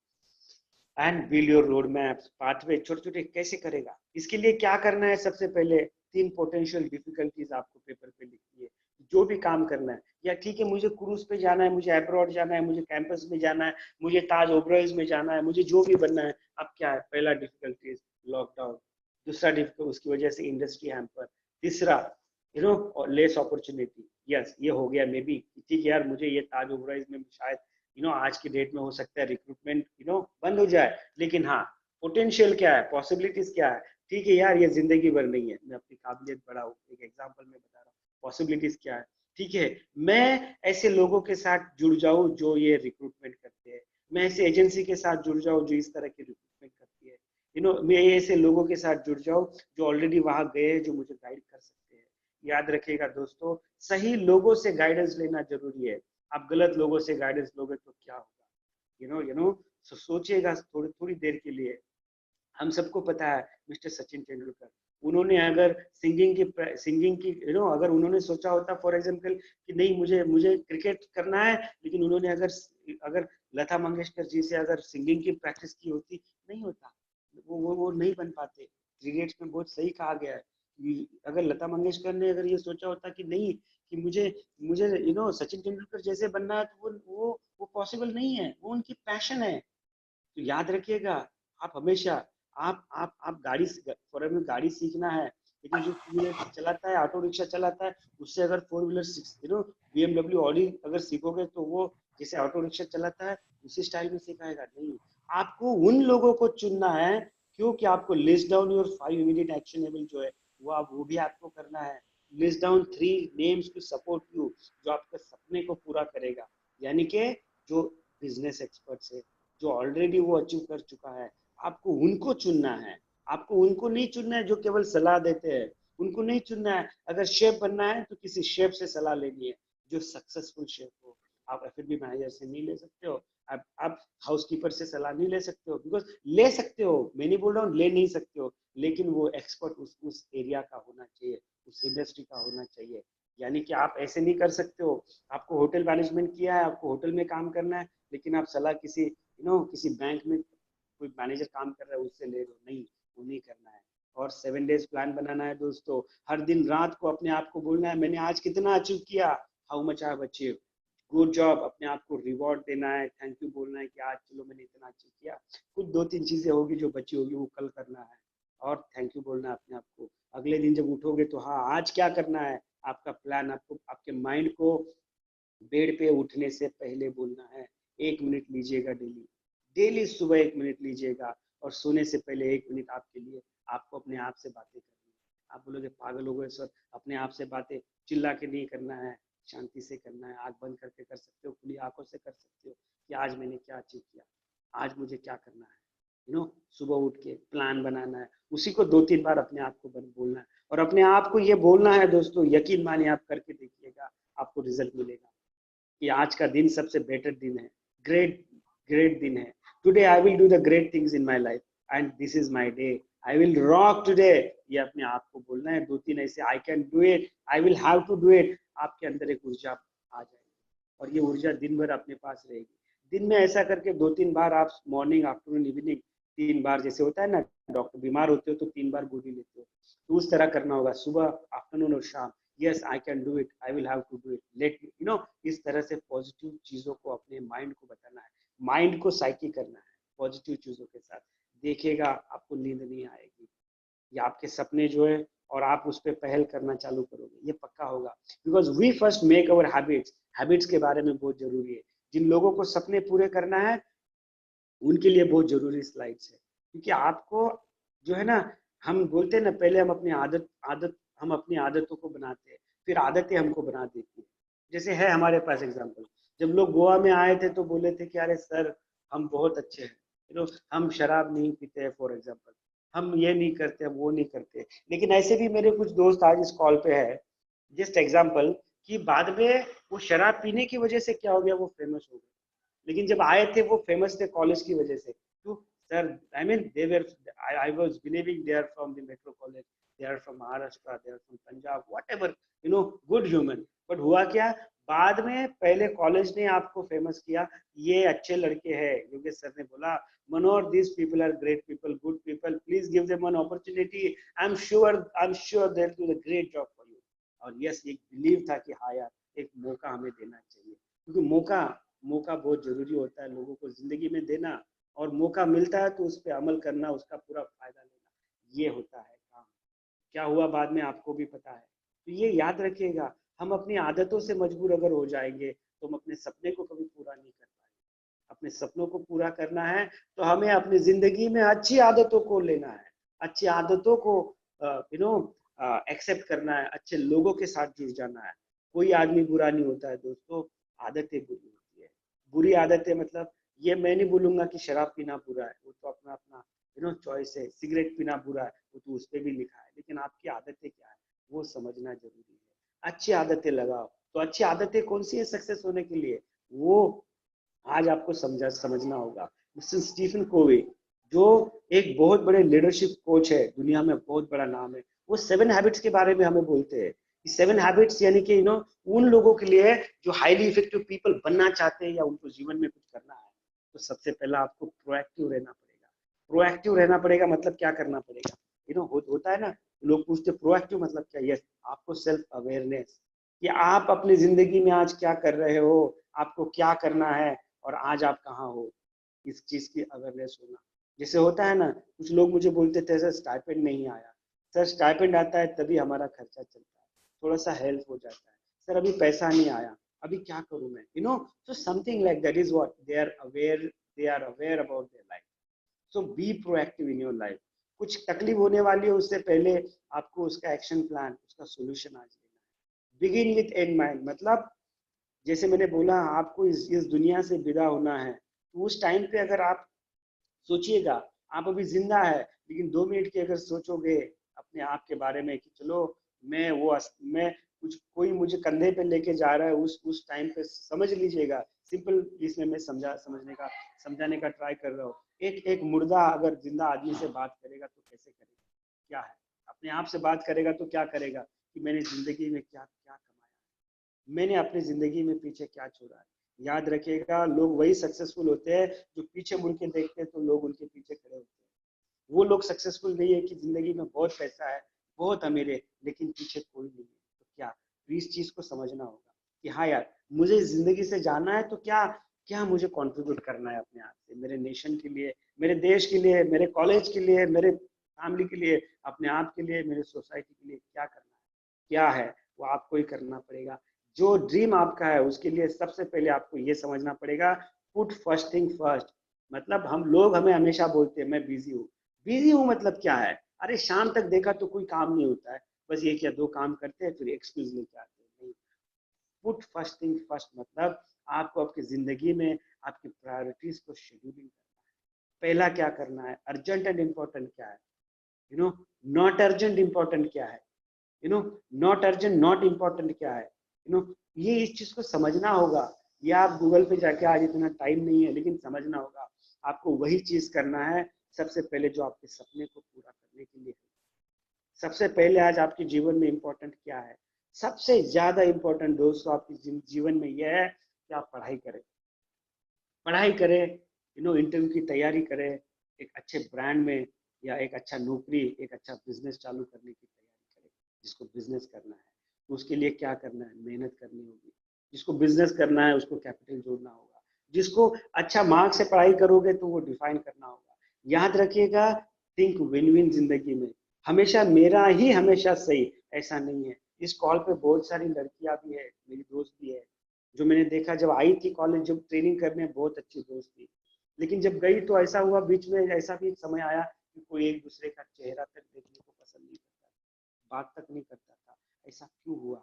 And build your road map, pathway छोटे छोटे कैसे करेगा। इसके लिए क्या करना है? सबसे पहले 3 पोटेंशियल डिफिकल्टीज आपको पेपर पे लिखनी है। जो भी काम करना है, या ठीक है मुझे क्रूज पे जाना है, मुझे अब्रॉड जाना है, मुझे कैंपस में जाना है, मुझे ताज ओबराइज में जाना है, मुझे जो भी बनना है। अब क्या है? पहला डिफिकल्टीज लॉकडाउन, दूसरा डिफिकल्ट उसकी वजह से इंडस्ट्री हैम्पर, तीसरा लेस अपॉर्चुनिटी। यस ये हो गया मे बी, ठीक है यार मुझे ये ताज ओबराइज में शायद आज की डेट में हो सकता है रिक्रूटमेंट बंद हो जाए, लेकिन हाँ पोटेंशियल क्या है, पॉसिबिलिटीज क्या है। ठीक है यार ये जिंदगी भर नहीं है, मैं अपनी काबिलियत बढ़ाऊँ, एक एग्जांपल में बता रहा हूँ, पॉसिबिलिटीज क्या है। ठीक है, मैं ऐसे लोगों के साथ जुड़ जाऊं जो ये रिक्रूटमेंट करते हैं, मैं ऐसे एजेंसी के साथ जुड़ जाऊं जो इस तरह की रिक्रूटमेंट करती है, मैं ऐसे लोगों के साथ जुड़ जाऊं जो ऑलरेडी वहां गए हैं, जो मुझे गाइड कर सकते हैं। याद रखिएगा दोस्तों, सही लोगों से गाइडेंस लेना जरूरी है। आप गलत लोगों से गाइडेंस लोगे तो क्या होगा, सोचिएगा थोड़ी थोड़ी देर के लिए। हम सबको पता है मिस्टर सचिन तेंदुलकर, उन्होंने अगर सिंगिंग की अगर उन्होंने सोचा होता फॉर एग्जांपल कि नहीं मुझे मुझे क्रिकेट करना है, लेकिन उन्होंने अगर अगर लता मंगेशकर जी से अगर सिंगिंग की प्रैक्टिस की होती, नहीं होता, वो नहीं बन पाते। क्रिकेट में बहुत सही कहा गया है कि अगर लता मंगेशकर ने अगर ये सोचा होता कि नहीं कि मुझे मुझे सचिन तेंदुलकर जैसे बनना है, तो वो पॉसिबल नहीं है, वो उनकी पैशन है। तो याद रखिएगा, आप हमेशा आप गाड़ी फॉर में गाड़ी सीखना है, लेकिन जो टू व्हीलर चलाता है, ऑटो रिक्शा चलाता है, उससे अगर फोर व्हीलर BMW ऑडी अगर सीखोगे तो वो जैसे ऑटो रिक्शा चलाता है उसी स्टाइल में सिखाएगा नहीं। आपको उन लोगों को चुनना है, क्योंकि आपको list down your 5 immediate actionable जो है वो भी आपको करना है। List down 3 names to support you, जो आपके सपने को पूरा करेगा, यानी कि जो बिजनेस एक्सपर्ट्स है, जो ऑलरेडी वो अचीव कर चुका है, आपको उनको चुनना है। आपको उनको नहीं चुनना है जो केवल सलाह देते हैं, उनको नहीं चुनना है। अगर शेफ बनना है तो किसी शेफ से सलाह लेनी है जो सक्सेसफुल शेफ हो। आप F&B मैनेजर से नहीं ले सकते हो, आप हाउसकीपर से सलाह नहीं ले सकते हो, बिकॉज ले सकते हो, मैं नहीं बोल रहा हूँ ले नहीं सकते हो, लेकिन वो एक्सपर्ट उस एरिया का होना चाहिए, उस इंडस्ट्री का होना चाहिए। यानी कि आप ऐसे नहीं कर सकते हो, आपको होटल मैनेजमेंट किया है, आपको होटल में काम करना है, लेकिन आप सलाह किसी बैंक में कोई मैनेजर काम कर रहा है उससे ले लो, नहीं, वो नहीं करना है। और 7 डेज प्लान बनाना है दोस्तों। हर दिन रात को अपने आप को बोलना है मैंने आज कितना अचीव किया, how much I have achieve, good job. अपने आप को रिवॉर्ड देना है, थैंक यू बोलना है कि आज चलो मैंने इतना अचीव किया। कुछ 2-3 चीजें होगी जो बची होगी वो कल करना है, और थैंक यू बोलना है अपने आप को। अगले दिन जब उठोगे तो हाँ आज क्या करना है, आपका प्लान आपको आपके माइंड को बेड पे उठने से पहले बोलना है। 1 मिनट लीजिएगा डेली, डेली सुबह 1 मिनट लीजिएगा, और सोने से पहले 1 मिनट आपके लिए, आपको अपने आप से बातें करनी है। आप बोलोगे पागल हो गए सर, अपने आप से बातें चिल्ला के नहीं करना है, शांति से करना है। आंख बंद करके कर सकते हो, खुली आंखों से कर सकते हो कि आज मैंने क्या अचीव किया, आज मुझे क्या करना है। सुबह उठ के प्लान बनाना है, उसी को 2-3 बार अपने आप को बोलना है, और अपने आप को ये बोलना है दोस्तों, यकीन मानिए आप करके देखिएगा, आपको रिजल्ट मिलेगा कि आज का दिन सबसे बेटर दिन है, ग्रेट ग्रेट दिन है। Today I will do the great things in my life and this is my day, I will rock today. ये अपने आप को बोलना है 2-3 ऐसे, I can do it, I will have to do it. आपके अंदर एक ऊर्जा आ जाएगी, और ये ऊर्जा दिन भर अपने पास रहेगी। दिन में ऐसा करके 2-3 बार आप मॉर्निंग आफ्टरनून इवनिंग 3 बार, जैसे होता है ना डॉक्टर बीमार होते हो तो 3 बार गोली लेते हो, तो उस तरह करना होगा, सुबह आफ्टरनून और शाम। Yes I can do it, I will have to do it, let इस तरह से पॉजिटिव चीजों को अपने माइंड को बताना है, माइंड को साइकी करना है पॉजिटिव चीजों के साथ। देखिएगा आपको नींद नहीं आएगी, या आपके सपने जो है और आप उस पर पहल करना चालू करोगे, ये पक्का होगा। Because we first make our habits, habits के बारे में बहुत जरूरी है। जिन लोगों को सपने पूरे करना है उनके लिए बहुत जरूरी स्लाइड्स है, क्योंकि आपको जो है ना, हम बोलते हैं ना पहले हम अपनी हम अपनी आदतों को बनाते हैं, फिर आदतें हमको बना देती है। जैसे है हमारे पास एग्जांपल, जब लोग गोवा में आए थे तो बोले थे कि अरे सर हम बहुत अच्छे हैं, हम शराब नहीं पीते हैं फॉर एग्जांपल, हम ये नहीं करते, हम वो नहीं करते। लेकिन ऐसे भी मेरे कुछ दोस्त आज इस कॉल पे है, जस्ट एग्जाम्पल, कि बाद में वो शराब पीने की वजह से क्या हो गया, वो फेमस हो गए। लेकिन जब आए थे वो फेमस थे कॉलेज की वजह से। तो sir I mean they were, I was believing they are from the metro college, they are from Maharashtra, they are from Punjab, whatever, good human. But हुआ क्या, बाद में पहले कॉलेज ने आपको फेमस किया, ये अच्छे लड़के हैं। योगेश सर ने बोला Manohar this people are great people, good people, please give them an opportunity, I am sure they will do the great job for you. और यस एक बिलीव था कि हाँ यार एक मौका हमें देना चाहिए, क्योंकि मौका मौका बहुत जरूरी होता है लोगों को जिंदगी में देना, और मौका मिलता है तो उस पर अमल करना, उसका पूरा फायदा लेना, ये होता है काम। क्या हुआ बाद में आपको भी पता है। तो ये याद रखिएगा, हम अपनी आदतों से मजबूर अगर हो जाएंगे तो हम अपने सपने को कभी पूरा नहीं कर पाएंगे। अपने सपनों को पूरा करना है तो हमें अपनी जिंदगी में अच्छी आदतों को लेना है, अच्छी आदतों को एक्सेप्ट करना है, अच्छे लोगों के साथ जुड़ जाना है। कोई आदमी बुरा नहीं होता है दोस्तों, आदतें बुरी होती है। बुरी आदतें मतलब ये मैं नहीं बोलूंगा कि शराब पीना बुरा है, वो तो अपना अपना चॉइस है। सिगरेट पीना बुरा है, वो तो उस पर भी लिखा है, लेकिन आपकी आदतें क्या है वो समझना जरूरी है। अच्छी आदतें लगाओ। तो अच्छी आदतें कौन सी है सक्सेस होने के लिए, वो आज आपको समझना होगा। मिस्टर स्टीफन कोवे जो एक बहुत बड़े लीडरशिप कोच है, दुनिया में बहुत बड़ा नाम है, वो 7 हैबिट्स के बारे में हमें बोलते हैं। 7 हैबिट्स यानी कि उन लोगों के लिए जो हाईली इफेक्टिव पीपल बनना चाहते हैं या उनको जीवन में कुछ करना है। तो सबसे पहला आपको प्रोएक्टिव रहना पड़ेगा। प्रोएक्टिव रहना पड़ेगा मतलब क्या करना पड़ेगा, होता है ना, लोग पूछते प्रोएक्टिव मतलब क्या। यस, आपको सेल्फ अवेयरनेस कि आप अपनी जिंदगी में आज क्या कर रहे हो, आपको क्या करना है और आज आप कहाँ हो, इस चीज की अवेयरनेस होना। जैसे होता है ना, कुछ लोग मुझे बोलते थे सर स्टाइपेंड नहीं आया। सर स्टाइपेंड आता है तभी हमारा खर्चा चलता है, थोड़ा सा हेल्प हो जाता है। सर अभी पैसा नहीं आया, अभी क्या करूं मैं, so something like that is what they are aware about their life. So be proactive in your life. कुछ तकलीफ होने वाली है उससे पहले आपको उसका एक्शन प्लान, उसका सोल्यूशन आज लेना है। बिगिन विथ एंड माइंड, मतलब जैसे मैंने बोला आपको इस दुनिया से विदा होना है, तो उस टाइम पे अगर आप सोचिएगा, आप अभी जिंदा है लेकिन 2 मिनट की अगर सोचोगे अपने आप के बारे में कि चलो मैं कुछ, कोई मुझे कंधे पे लेके जा रहा है, उस टाइम पे समझ लीजिएगा। सिंपल इसमें मैं समझाने का ट्राई कर रहा हूँ। एक मुर्दा अगर जिंदा आदमी से बात करेगा तो कैसे करेगा, क्या है, अपने आप से बात करेगा तो क्या करेगा कि मैंने जिंदगी में क्या क्या कमाया, मैंने अपनी जिंदगी में पीछे क्या छोड़ा है। याद रखिएगा, लोग वही सक्सेसफुल होते हैं जो पीछे मुड़ के देखते हैं तो लोग उनके पीछे खड़े होते हैं। वो लोग सक्सेसफुल नहीं है कि जिंदगी में बहुत पैसा है, बहुत अमीर है, लेकिन पीछे कोई नहीं है। तो क्या, तो इस चीज को समझना होगा कि हाँ यार, मुझे जिंदगी से जाना है तो क्या क्या मुझे कंट्रीब्यूट करना है अपने आप से, मेरे नेशन के लिए, मेरे देश के लिए, मेरे कॉलेज के लिए, मेरे फैमिली के लिए, अपने आप के लिए, मेरे सोसाइटी के लिए क्या करना है, क्या है वो आपको ही करना पड़ेगा। जो ड्रीम आपका है उसके लिए सबसे पहले आपको ये समझना पड़ेगा, पुट फर्स्ट थिंग फर्स्ट। मतलब हमें हमेशा बोलते हैं मैं बिजी हूँ। बिजी हूँ मतलब क्या है, अरे शाम तक देखा तो कोई काम नहीं होता है, बस एक या दो काम करते हैं फिर एक्सक्यूज लेके आते हैं। नहीं, पुट फर्स्ट थिंग फर्स्ट मतलब आपको आपकी जिंदगी में आपकी प्रायोरिटीज को शेड्यूलिंग करना है। पहला क्या करना है, अर्जेंट एंड इम्पोर्टेंट क्या है, you no not urgent important क्या है, you no not urgent not important क्या है, ये इस चीज को समझना होगा। ये आप गूगल पे जाके, आज इतना टाइम नहीं है लेकिन समझना होगा, आपको वही चीज करना है सबसे पहले जो आपके सपने को पूरा करने के लिए। सबसे पहले आज आपके जीवन में इंपॉर्टेंट क्या है, सबसे ज्यादा इंपॉर्टेंट दोस्तों आपके जीवन में यह है कि आप पढ़ाई करें। पढ़ाई करें, इंटरव्यू की तैयारी करें, एक अच्छे ब्रांड में या एक अच्छा नौकरी, एक अच्छा बिजनेस चालू करने की तैयारी करें। जिसको बिजनेस करना है तो उसके लिए क्या करना है, मेहनत करनी होगी। जिसको बिजनेस करना है उसको कैपिटल जोड़ना होगा। जिसको अच्छा मार्क्स से पढ़ाई करोगे तो वो डिफाइन करना होगा। याद रखिएगा, थिंक विन विन जिंदगी में, हमेशा मेरा ही हमेशा सही ऐसा नहीं है। इस कॉल पे बहुत सारी लड़कियां भी है, मेरी दोस्त भी है, जो मैंने देखा जब आई थी कॉलेज, जब ट्रेनिंग करने, बहुत अच्छी दोस्त थी, लेकिन जब गई तो ऐसा हुआ बीच में, ऐसा भी एक समय आया कि कोई एक दूसरे का चेहरा तक देखने को पसंद नहीं करता, बात तक नहीं करता था। ऐसा क्यों हुआ?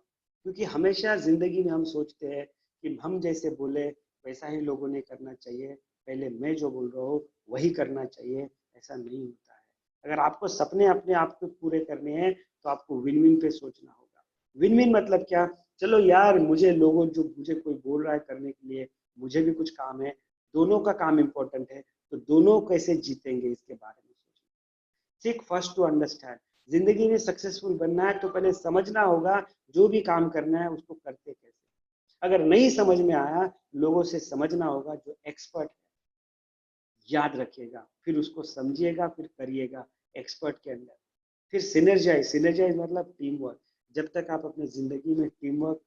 क्योंकि हमेशा जिंदगी में हम सोचते हैं कि हम जैसे बोले वैसा ही लोगों ने करना चाहिए, पहले मैं जो बोल रहा हूँ वही करना चाहिए। ऐसा नहीं होता है। अगर आपको सपने अपने आप को पूरे करने हैं तो आपको विन विन पे सोचना होगा। विन विन मतलब क्या, चलो यार मुझे कोई बोल रहा है करने के लिए, मुझे भी कुछ काम है, दोनों का काम इंपॉर्टेंट है, तो दोनों कैसे जीतेंगे इसके बारे में सोचो। Seek first to understand. जिंदगी में सक्सेसफुल बनना है तो पहले समझना होगा जो भी काम करना है उसको करते कैसे। अगर नहीं समझ में आया, लोगों से समझना होगा जो एक्सपर्ट है, याद रखिएगा, फिर उसको समझिएगा, फिर करिएगा एक्सपर्ट के अंदर। फिर सिनर्जाइज मतलब टीम वर्क। जब तक आप अपनी जिंदगी में टीम वर्क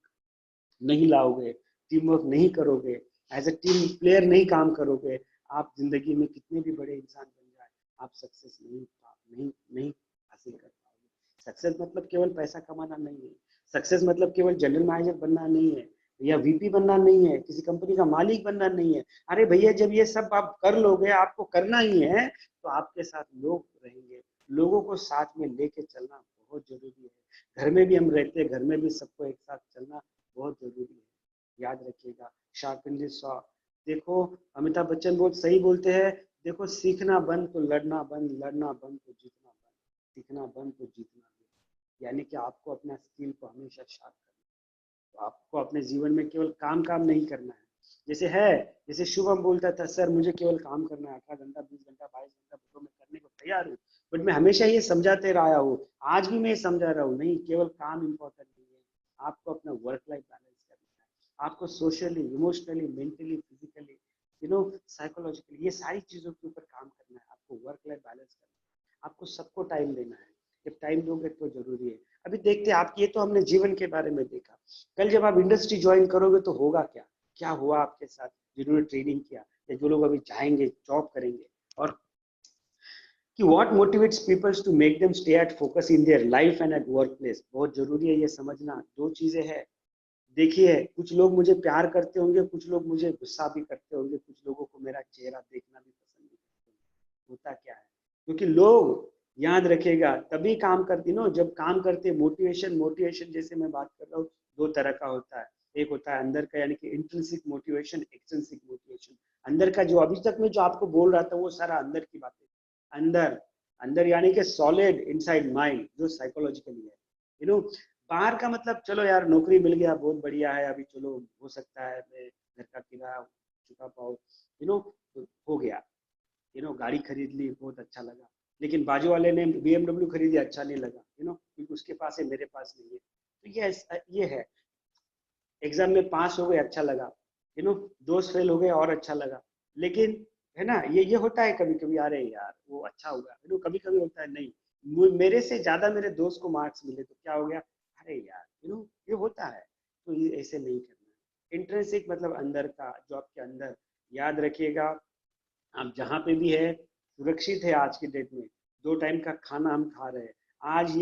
नहीं लाओगे, टीम वर्क नहीं करोगे, एज ए टीम प्लेयर नहीं काम करोगे, आप जिंदगी में कितने भी बड़े इंसान बन जाए, आप सक्सेस नहीं नहीं हासिल कर पाओगे। सक्सेस मतलब केवल पैसा कमाना नहीं है। सक्सेस मतलब केवल जनरल मैनेजर बनना नहीं है, या वीपी बनना नहीं है, किसी कंपनी का मालिक बनना नहीं है। अरे भैया, जब ये सब आप कर लोगे, आपको करना ही है, तो आपके साथ लोग रहेंगे। लोगों को साथ में लेके चलना बहुत जरूरी है। घर में भी हम रहते हैं, घर में भी सबको एक साथ चलना बहुत जरूरी है। याद रखिएगा, शार्पन द सॉ। देखो, अमिताभ बच्चन बहुत सही बोलते हैं, देखो सीखना बंद तो लड़ना बंद, लड़ना बंद तो जीतना बंद, सीखना बंद तो जीतना बंद। यानी कि आपको अपना स्किल को हमेशा शार्प करना है। तो आपको अपने जीवन में केवल काम काम नहीं करना है, जैसे है, जैसे शुभम बोलता था सर मुझे केवल काम करना है, 18 घंटा 20 घंटा 22 घंटा बोलो मैं करने को तैयार हूँ। बट मैं हमेशा ये समझाते रहा हूँ, आज भी मैं ये समझा रहा हूँ, नहीं केवल काम इम्पोर्टेंट नहीं है, आपको अपना वर्क लाइफ बैलेंस करना है, आपको socially, emotionally, mentally, physically, psychologically, ये सारी चीजों के ऊपर काम करना है, आपको वर्क लाइफ बैलेंस करना है, आपको सबको टाइम देना है। जब टाइम दोगे तो जरूरी है। अभी देखते हैं आप, ये तो हमने जीवन के बारे में देखा, कल जब आप इंडस्ट्री ज्वाइन करोगे तो होगा क्या, क्या हुआ आपके साथ जिन्होंने ट्रेनिंग किया या जो लोग अभी जाएंगे जॉब करेंगे, और कि what motivates peoples to make them stay at focus in their life and at workplace. बहुत जरूरी है ये समझना, दो चीजें हैं। देखिए कुछ लोग मुझे प्यार करते होंगे, कुछ लोग मुझे गुस्सा भी करते होंगे, कुछ लोगों को मेरा चेहरा देखना भी पसंद नहीं करते होंगे। होता क्या है, क्योंकि लोग, याद रखेगा, तभी काम करती नो जब काम करते। मोटिवेशन, मोटिवेशन जैसे मैं बात कर रहा हूँ, दो तरह का होता है। एक होता है अंदर का, यानी कि इंट्रिंसिक मोटिवेशन, एक्सट्रिंसिक मोटिवेशन। अंदर का जो अभी तक मैं जो आपको बोल रहा था वो सारा अंदर की बातें, अंदर, अंदर यानी कि सॉलिड इनसाइड माइंड, जो साइकोलॉजिकली है। बाहर का मतलब चलो यार नौकरी मिल गया बहुत बढ़िया है, अभी चलो हो सकता है मैं घर का किराया चुका पाऊँ, हो गया। गाड़ी खरीद ली बहुत अच्छा लगा, लेकिन बाजू वाले ने BMW खरीदी अच्छा नहीं लगा, क्योंकि उसके पास है मेरे पास नहीं है। तो ये है। एग्जाम में पास हो गए अच्छा लगा, दोस्त फेल हो गए और अच्छा लगा। लेकिन है ना, ये होता है कभी कभी, अरे यार वो अच्छा होगा, कभी कभी होता है नहीं, मेरे से ज्यादा मेरे दोस्त को मार्क्स मिले तो क्या हो गया, अरे यार ये होता है। तो ये ऐसे नहीं करना। इंट्रिंसिक मतलब अंदर का, जो आपके अंदर, याद रखिएगा, आप जहाँ पे भी है सुरक्षित है। आज की डेट में 2 टाइम का खाना हम खा रहे हैं, आज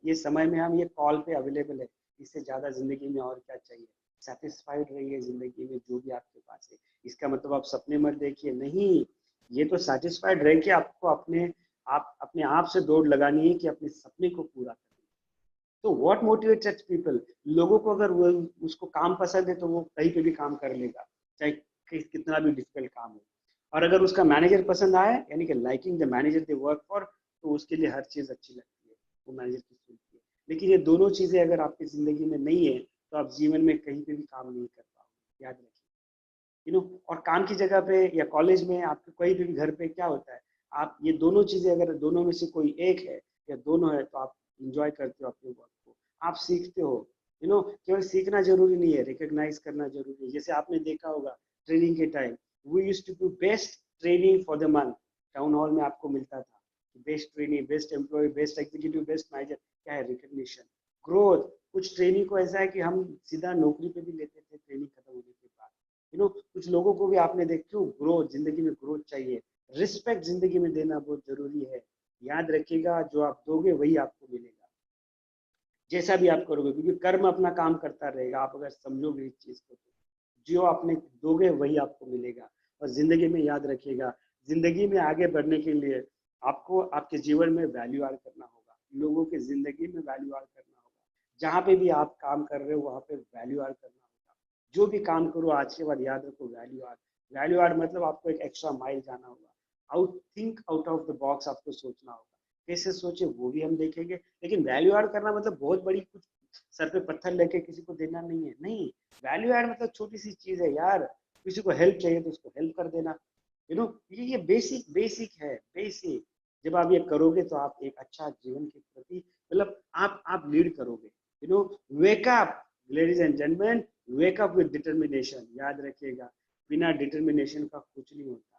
ये समय में हम ये कॉल पे अवेलेबल है, इससे ज्यादा जिंदगी में और क्या चाहिए। सेटिस्फाइड रहिए जिंदगी में जो भी आपके पास है। इसका मतलब आप सपने मत देखिए, नहीं, ये तो सेटिस्फाइड रह के आपको अपने आप से दौड़ लगानी है कि अपने सपने को पूरा करना है। तो व्हाट मोटिवेट्स सच पीपल, लोगों को अगर वो उसको काम पसंद है तो वो कहीं पे भी काम कर लेगा, चाहे कितना भी डिफिकल्ट काम हो। और अगर उसका मैनेजर पसंद आए, यानी कि liking the manager they work for, तो उसके लिए हर चीज अच्छी लगती है, वो मैनेजर की सुनती है। लेकिन ये दोनों चीजें अगर आपकी जिंदगी में नहीं है तो आप जीवन में कहीं पे भी काम नहीं कर पाओगे, याद रखिए। और काम की जगह पे या कॉलेज में, आपके कोई भी घर पे क्या होता है, आप ये दोनों चीजें, अगर दोनों में से कोई एक है या दोनों है, तो आप इंजॉय करते हो अपने वर्क को, आप सीखते हो। केवल सीखना जरूरी नहीं है, रिकॉग्नाइज करना जरूरी है। जैसे आपने देखा होगा ट्रेनिंग के time, we used to do best training for the month, town hall में आपको मिलता था best training, best employee, best executive, best manager. क्या है, रिकॉग्निशन, ग्रोथ। कुछ ट्रेनिंग को ऐसा है कि हम सीधा नौकरी पे भी लेते थे ट्रेनिंग खत्म होने के बाद। कुछ लोगों को भी आपने देखते हो, ग्रोथ, जिंदगी में ग्रोथ चाहिए, रिस्पेक्ट जिंदगी में देना बहुत जरूरी है। याद रखिएगा, जो आप दोगे वही आपको मिलेगा, जैसा भी आप करोगे, क्योंकि कर्म अपना काम करता रहेगा। आप अगर समझोगे इस चीज को, तो जो आपने दोगे वही आपको मिलेगा। और जिंदगी में याद रखिएगा, जिंदगी में आगे बढ़ने के लिए आपको आपके जीवन में वैल्यू ऐड करना होगा, लोगों की जिंदगी में वैल्यू ऐड करना होगा। जहाँ पे भी आप काम कर रहे हो वहाँ पे वैल्यू ऐड करना होगा। जो भी काम करो आज के बाद याद रखो वैल्यू ऐड। वैल्यू ऐड मतलब आपको एक एक्स्ट्रा माइल जाना होगा, think out of the box आपको सोचना होगा। कैसे सोचे वो भी हम देखेंगे, लेकिन वैल्यू ऐड करना मतलब बहुत बड़ी कुछ सर पे पत्थर लेके किसी को देना नहीं है, नहीं। वैल्यू ऐड मतलब छोटी सी चीज है यार, किसी को हेल्प चाहिए तो उसको हेल्प कर देना। ये बेसिक बेसिक है, बेसिक। जब आप ये करोगे तो आप एक अच्छा जीवन के प्रति, मतलब आप लीड करोगे। Wake up ladies and gentleman, wake up with determination. याद रखिएगा, बिना डिटर्मिनेशन का कुछ नहीं होता।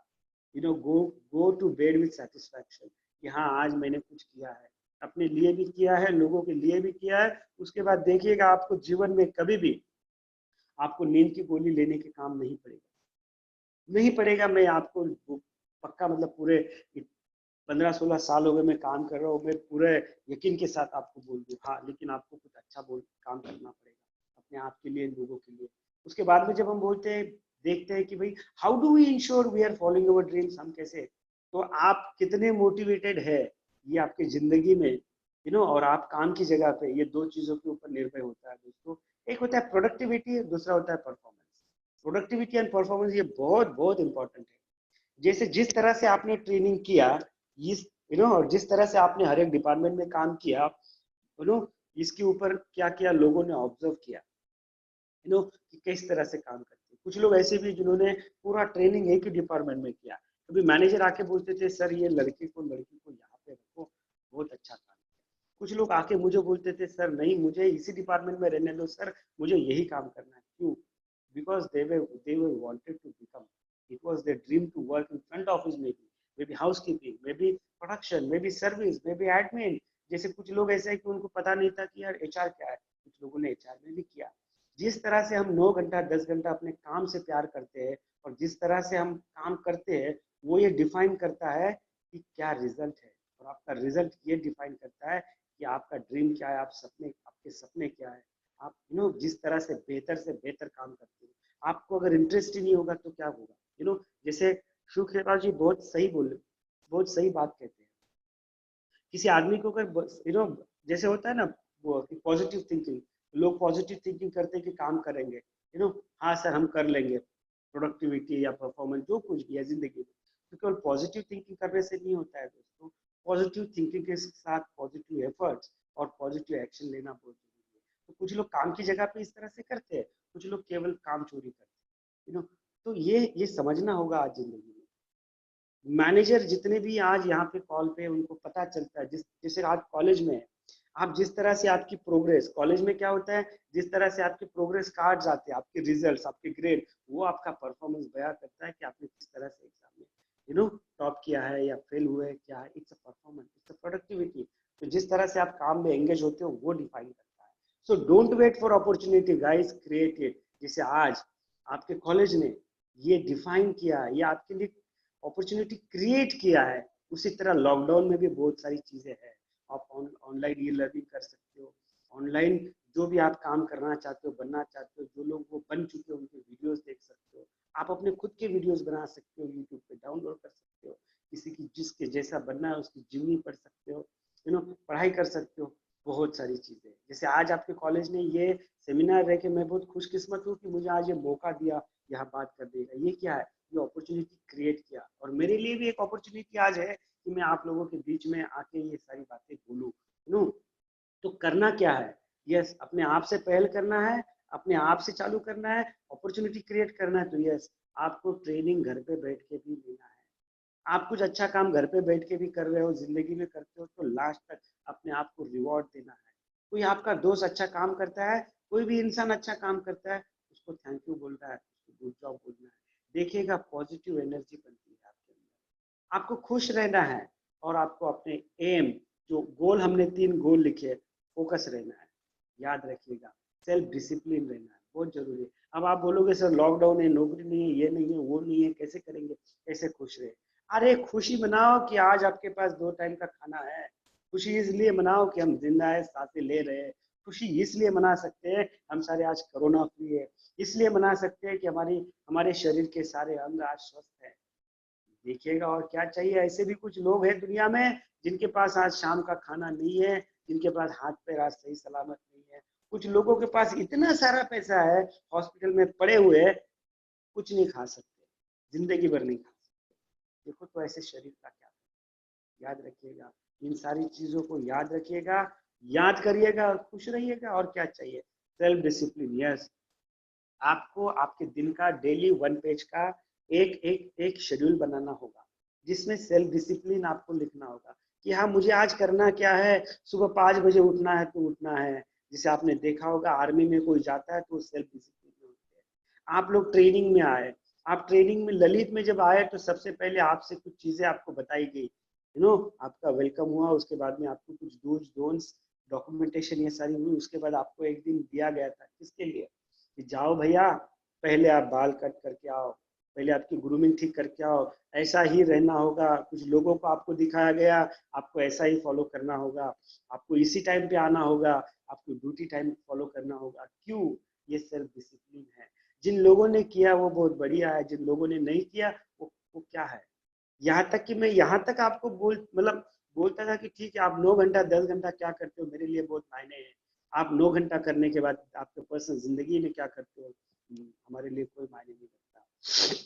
Go to bed with satisfaction कि हाँ आज मैंने कुछ किया है, अपने लिए भी किया है, लोगों के लिए भी किया है। उसके बाद देखिएगा आपको जीवन में कभी भी आपको नींद की गोली लेने के काम नहीं पड़ेगा, नहीं पड़ेगा। मैं आपको पक्का, मतलब पूरे 15-16 साल हो गए मैं काम कर रहा हूँ, मैं पूरे यकीन के साथ आपको बोल दूँ, हाँ, लेकिन आपको कुछ अच्छा काम करना पड़ेगा अपने आप के लिए, लोगों के लिए। उसके बाद में जब हम बोलते हैं, देखते हैं कि भाई how do we ensure we are following our dreams, हम कैसे, तो आप कितने मोटिवेटेड है ये आपकी जिंदगी में, और आप काम की जगह पे, ये दो चीजों के ऊपर निर्भर होता है दोस्तों। एक होता है प्रोडक्टिविटी, दूसरा होता है परफॉर्मेंस। प्रोडक्टिविटी एंड परफॉर्मेंस ये बहुत बहुत इंपॉर्टेंट है। जैसे जिस तरह से आपने ट्रेनिंग किया, इस और जिस तरह से आपने हर एक डिपार्टमेंट में काम किया, इसके ऊपर क्या किया लोगों ने ऑब्जर्व किया, कि किस तरह से काम करते हैं। कुछ लोग ऐसे भी जिन्होंने पूरा ट्रेनिंग एक ही डिपार्टमेंट में किया। कभी मैनेजर आके बोलते थे सर ये लड़की को यहाँ पे रखो, बहुत अच्छा काम किया। कुछ लोग आके मुझे बोलते थे सर नहीं मुझे इसी डिपार्टमेंट में रहने दो सर, मुझे यही काम करना है। क्यों? Because they were wanted to become, it was their dream to work in front office, maybe housekeeping, maybe production, maybe service, maybe admin। जैसे कुछ लोग ऐसे हैं कि उनको पता नहीं था कि यार एचआर क्या है, कुछ लोगों ने एचआर में भी किया। जिस तरह से हम 9 घंटा 10 घंटा अपने काम से प्यार करते हैं और जिस तरह से हम काम करते हैं वो ये डिफाइन करता है कि क्या रिजल्ट है, और आपका रिजल्ट ये डिफाइन करता है कि आपका ड्रीम क्या है, आपके सपने क्या है। आप जिस तरह से बेहतर काम करते हो, आपको अगर इंटरेस्ट ही नहीं होगा तो क्या होगा। जैसे शिव खेरपाल जी बहुत सही बात कहते हैं। किसी आदमी को अगर जैसे होता है ना वो पॉजिटिव थिंकिंग, लोग पॉजिटिव थिंकिंग करते हैं कि काम करेंगे, हाँ सर हम कर लेंगे, प्रोडक्टिविटी या परफॉर्मेंस जो कुछ भी है जिंदगी में, तो केवल पॉजिटिव थिंकिंग करने से नहीं होता है दोस्तों। पॉजिटिव थिंकिंग के साथ पॉजिटिव एफर्ट्स और पॉजिटिव एक्शन लेना बहुत जरूरी है। तो कुछ लोग काम की जगह पे इस तरह से करते हैं, कुछ लोग केवल काम चोरी करते हैं। तो ये समझना होगा आज जिंदगी में। मैनेजर जितने भी आज यहाँ पे कॉल पे उनको पता चलता है, जैसे आज कॉलेज में आप जिस तरह से आपकी प्रोग्रेस, कॉलेज में क्या होता है, जिस तरह से आपके प्रोग्रेस कार्ड्स आते हैं, आपके रिजल्ट्स, आपके ग्रेड, वो आपका परफॉर्मेंस बयां करता है कि आपने किस तरह से एग्जाम में टॉप किया है या फेल हुए, क्या है। It's a performance, it's a productivity. तो जिस तरह से आप काम में एंगेज होते हो वो डिफाइन करता है। So don't wait for opportunity guys, create it. जैसे आज आपके कॉलेज ने ये डिफाइन किया है, ये आपके लिए अपॉर्चुनिटी क्रिएट किया है, उसी तरह लॉकडाउन में भी बहुत सारी चीजें हैं। आप ऑनलाइन ई लर्निंग कर सकते हो, ऑनलाइन जो भी आप काम करना चाहते हो, बनना चाहते हो, जो लोग वो बन चुके हो उनके वीडियोस देख सकते हो। आप अपने खुद के वीडियोस बना सकते हो, यूट्यूब पे डाउनलोड कर सकते हो, किसी की जिसके जैसा बनना है उसकी जीवनी पढ़ सकते हो, पढ़ाई कर सकते हो, बहुत सारी चीजें। जैसे आज आपके कॉलेज ने ये सेमिनार रह के मैं बहुत खुशकिस्मत हूँ कि मुझे आज ये मौका दिया यहाँ बात करने का। ये क्या है, ये अपॉर्चुनिटी क्रिएट किया, और मेरे लिए भी एक अपॉर्चुनिटी आज है कि मैं आप लोगों के बीच में आके ये सारी बातें बोलूं। तो करना क्या है, यस अपने आप से पहल करना है, अपने आप से चालू करना है, अपॉर्चुनिटी क्रिएट करना है। तो यस आपको ट्रेनिंग घर पे बैठ के भी लेना है। आप कुछ अच्छा काम घर पे बैठ के भी कर रहे हो, जिंदगी में करते हो, तो लास्ट तक अपने आप को रिवॉर्ड देना है। कोई आपका दोस्त अच्छा काम करता है, कोई भी इंसान अच्छा काम करता है, उसको थैंक यू बोल रहा है, उसको गुड जॉब बोलना है। देखिएगा पॉजिटिव एनर्जी बनती है आपके अंदर। आपको खुश रहना है और आपको अपने एम, जो गोल हमने 3 गोल लिखे, फोकस रहना है। याद रखिएगा सेल्फ डिसिप्लिन रहना है, बहुत जरूरी है। अब आप बोलोगे सर लॉकडाउन है, नौकरी नहीं है, ये नहीं है, वो नहीं है, कैसे करेंगे, कैसे खुश रहे। अरे खुशी मनाओ कि आज आपके पास 2 टाइम का खाना है। खुशी इसलिए मनाओ कि हम जिंदा है, सांसें ले रहे हैं। खुशी इसलिए मना सकते हैं हम सारे आज कोरोना फ्री है, इसलिए मना सकते हैं कि हमारे शरीर के सारे अंग आज स्वस्थ है। देखिएगा और क्या चाहिए। ऐसे भी कुछ लोग हैं दुनिया में जिनके पास आज शाम का खाना नहीं है, जिनके पास हाथ पैर आज सही सलामत नहीं है। कुछ लोगों के पास इतना सारा पैसा है, हॉस्पिटल में पड़े हुए कुछ नहीं खा सकते, जिंदगी भर नहीं खा सकते। देखो तो ऐसे शरीर का क्या। याद रखिएगा इन सारी चीजों को, याद रखिएगा, याद करिएगा और खुश रहिएगा। और क्या चाहिए, सेल्फ डिसिप्लिन। यस आपको आपके दिन का डेली 1 पेज का एक शेड्यूल बनाना होगा, जिसमें सेल्फ डिसिप्लिन आपको लिखना होगा कि हाँ मुझे आज करना क्या है। सुबह 5 बजे उठना है तो उठना है। जिसे आपने देखा होगा आर्मी में कोई जाता है तो सेल्फ डिसिप्लिन में उठते हैं। आप लोग ट्रेनिंग में आए, आप ट्रेनिंग में ललित में जब आए तो सबसे पहले आपसे कुछ चीजें आपको बताई गई, आपका वेलकम हुआ। उसके बाद में आपको कुछ डूज डोंट्स डॉक्यूमेंटेशन ये सारी हुई। उसके बाद आपको एक दिन दिया गया था किसके लिए, कि जाओ भैया पहले आप बाल कट करके आओ, पहले आपकी ग्रूमिंग ठीक करके आओ, ऐसा ही रहना होगा। कुछ लोगों को आपको दिखाया गया, आपको ऐसा ही फॉलो करना होगा, आपको इसी टाइम पे आना होगा, आपको ड्यूटी टाइम फॉलो करना होगा। क्यों? ये सेल्फ डिसिप्लिन है। जिन लोगों ने किया वो बहुत बढ़िया है, जिन लोगों ने नहीं किया वो क्या है। यहाँ तक कि मैं यहाँ तक आपको बोलता था कि ठीक है आप 9 घंटा 10 घंटा क्या करते हो मेरे लिए बहुत मायने है। आप 9 घंटा करने के बाद आपके पर्सनल जिंदगी में क्या करते हो हमारे लिए कोई मायने नहीं रखता।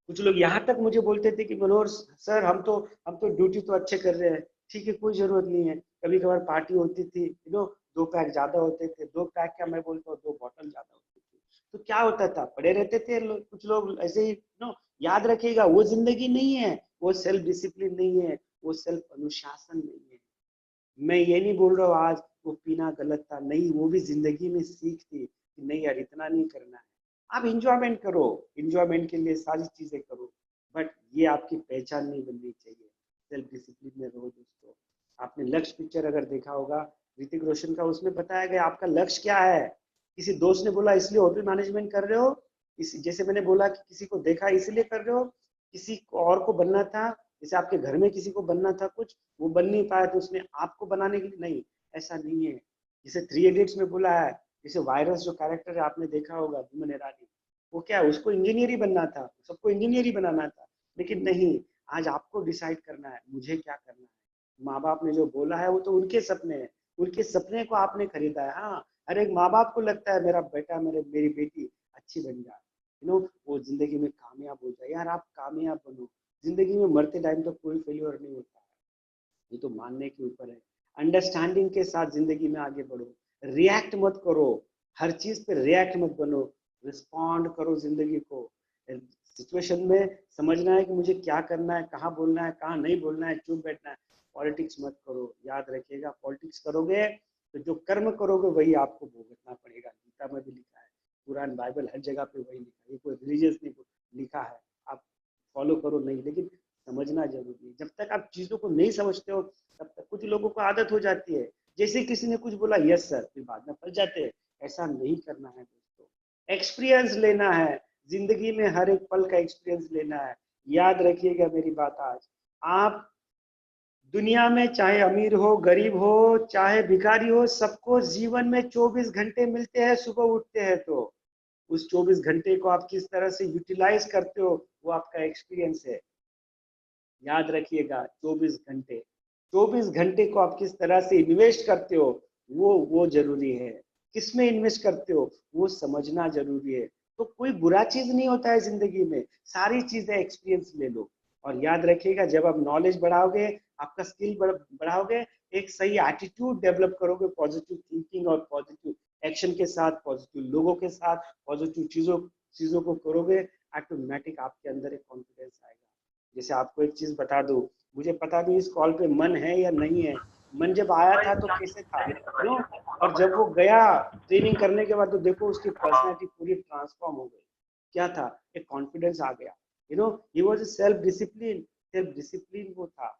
कुछ लोग यहाँ तक मुझे बोलते थे कि मनोहर सर हम तो ड्यूटी तो अच्छे कर रहे हैं। ठीक है कोई जरूरत नहीं है, कभी कभार पार्टी होती थी 2 पैक ज्यादा होते थे, 2 पैक क्या मैं बोलता हूँ 2 बॉटल ज्यादा होती थी, तो क्या होता था, पड़े रहते थे कुछ लोग ऐसे ही। नो, याद रखिएगा वो जिंदगी नहीं है, वो सेल्फ डिसिप्लिन नहीं है, वो सेल्फ अनुशासन नहीं है। मैं ये नहीं बोल रहा हूँ आज वो पीना गलत था, नहीं, वो भी जिंदगी में सीख थी कि नहीं यार इतना नहीं करना है। आप इंजॉयमेंट करो, इंजॉयमेंट के लिए सारी चीजें करो, बट ये आपकी पहचान नहीं बननी चाहिए। सेल्फ डिसिप्लिन में रहो दोस्तों। आपने लक्ष्य पिक्चर अगर देखा होगा ऋतिक रोशन का, उसमें बताया गया आपका लक्ष्य क्या है। किसी दोस्त ने बोला इसलिए होटल मैनेजमेंट कर रहे हो, इस जैसे मैंने बोला कि किसी को देखा इसलिए कर रहे हो, किसी को और को बनना था, जैसे आपके घर में किसी को बनना था कुछ, वो बन नहीं पाया तो उसने आपको बनाने के लिए, नहीं, ऐसा नहीं है। जैसे 3 इडियट्स में बोला है, जैसे वायरस जो कैरेक्टर है आपने देखा होगा, विमन ईरानी, वो क्या है, उसको इंजीनियर ही बनना था, सबको इंजीनियर ही बनाना था, लेकिन नहीं, आज आपको डिसाइड करना है मुझे क्या करना है। माँ बाप ने जो बोला है वो तो उनके सपने हैं, उनके सपने को आपने खरीदा है। हाँ, हर एक माँ बाप को लगता है मेरा बेटा, मेरी बेटी अच्छी बन जाए, वो जिंदगी में कामयाब हो जाए। यार आप कामयाब बनो, जिंदगी में मरते टाइम तो कोई फेल्योर नहीं होता है, ये तो मानने के ऊपर है। अंडरस्टैंडिंग के साथ जिंदगी में आगे बढ़ो, रिएक्ट मत करो, हर चीज पे रिएक्ट मत बनो, रिस्पॉन्ड करो जिंदगी को। सिचुएशन में समझना है कि मुझे क्या करना है, कहाँ बोलना है, कहाँ नहीं बोलना है, चुप बैठना है। पॉलिटिक्स मत करो, याद रखिएगा पॉलिटिक्स करोगे तो जो कर्म करोगे वही आपको भुगतना पड़ेगा। गीता में भी लिखा है, कुरान बाइबल हर जगह पे वही लिखा है, ये कोई रिलीजियस नहीं लिखा है। आप फॉलो करो नहीं, लेकिन समझना जरूरी है। जब तक आप चीजों को नहीं समझते हो तब तक कुछ लोगों को आदत हो जाती है, जैसे किसी ने कुछ बोला यस सर, फिर बाद में फंस जाते हैं। ऐसा नहीं करना है दोस्तों, एक्सपीरियंस लेना है, जिंदगी में हर एक पल का एक्सपीरियंस लेना है। याद रखिएगा मेरी बात, आज आप दुनिया में चाहे अमीर हो गरीब हो चाहे भिखारी हो, सबको जीवन में 24 घंटे मिलते हैं। सुबह उठते हैं तो उस 24 घंटे को आप किस तरह से यूटिलाइज करते हो वो आपका एक्सपीरियंस है। याद रखिएगा 24 घंटे, 24 घंटे को आप किस तरह से इन्वेस्ट करते हो वो जरूरी है। किसमें इन्वेस्ट करते हो वो समझना जरूरी है। तो कोई बुरा चीज नहीं होता है जिंदगी में, सारी चीजें एक्सपीरियंस ले लो। और याद रखिएगा जब आप नॉलेज बढ़ाओगे, आपका स्किल बढ़ाओगे, एक सही एटीट्यूड डेवलप करोगे, पॉजिटिव थिंकिंग और पॉजिटिव एक्शन के साथ, पॉजिटिव लोगों के साथ, पॉजिटिव चीजों चीजों को करोगे, ऑटोमेटिक आपके अंदर एक कॉन्फिडेंस आएगा। जैसे आपको एक चीज बता दूं, मुझे पता नहीं इस कॉल पे मन है या नहीं है। मन जब आया था तो कैसे था, और जब वो गया ट्रेनिंग करने के बाद तो देखो उसकी पर्सनैलिटी पूरी ट्रांसफॉर्म हो गई। क्या था, एक कॉन्फिडेंस आ गया। He was self discipline, self discipline वो था।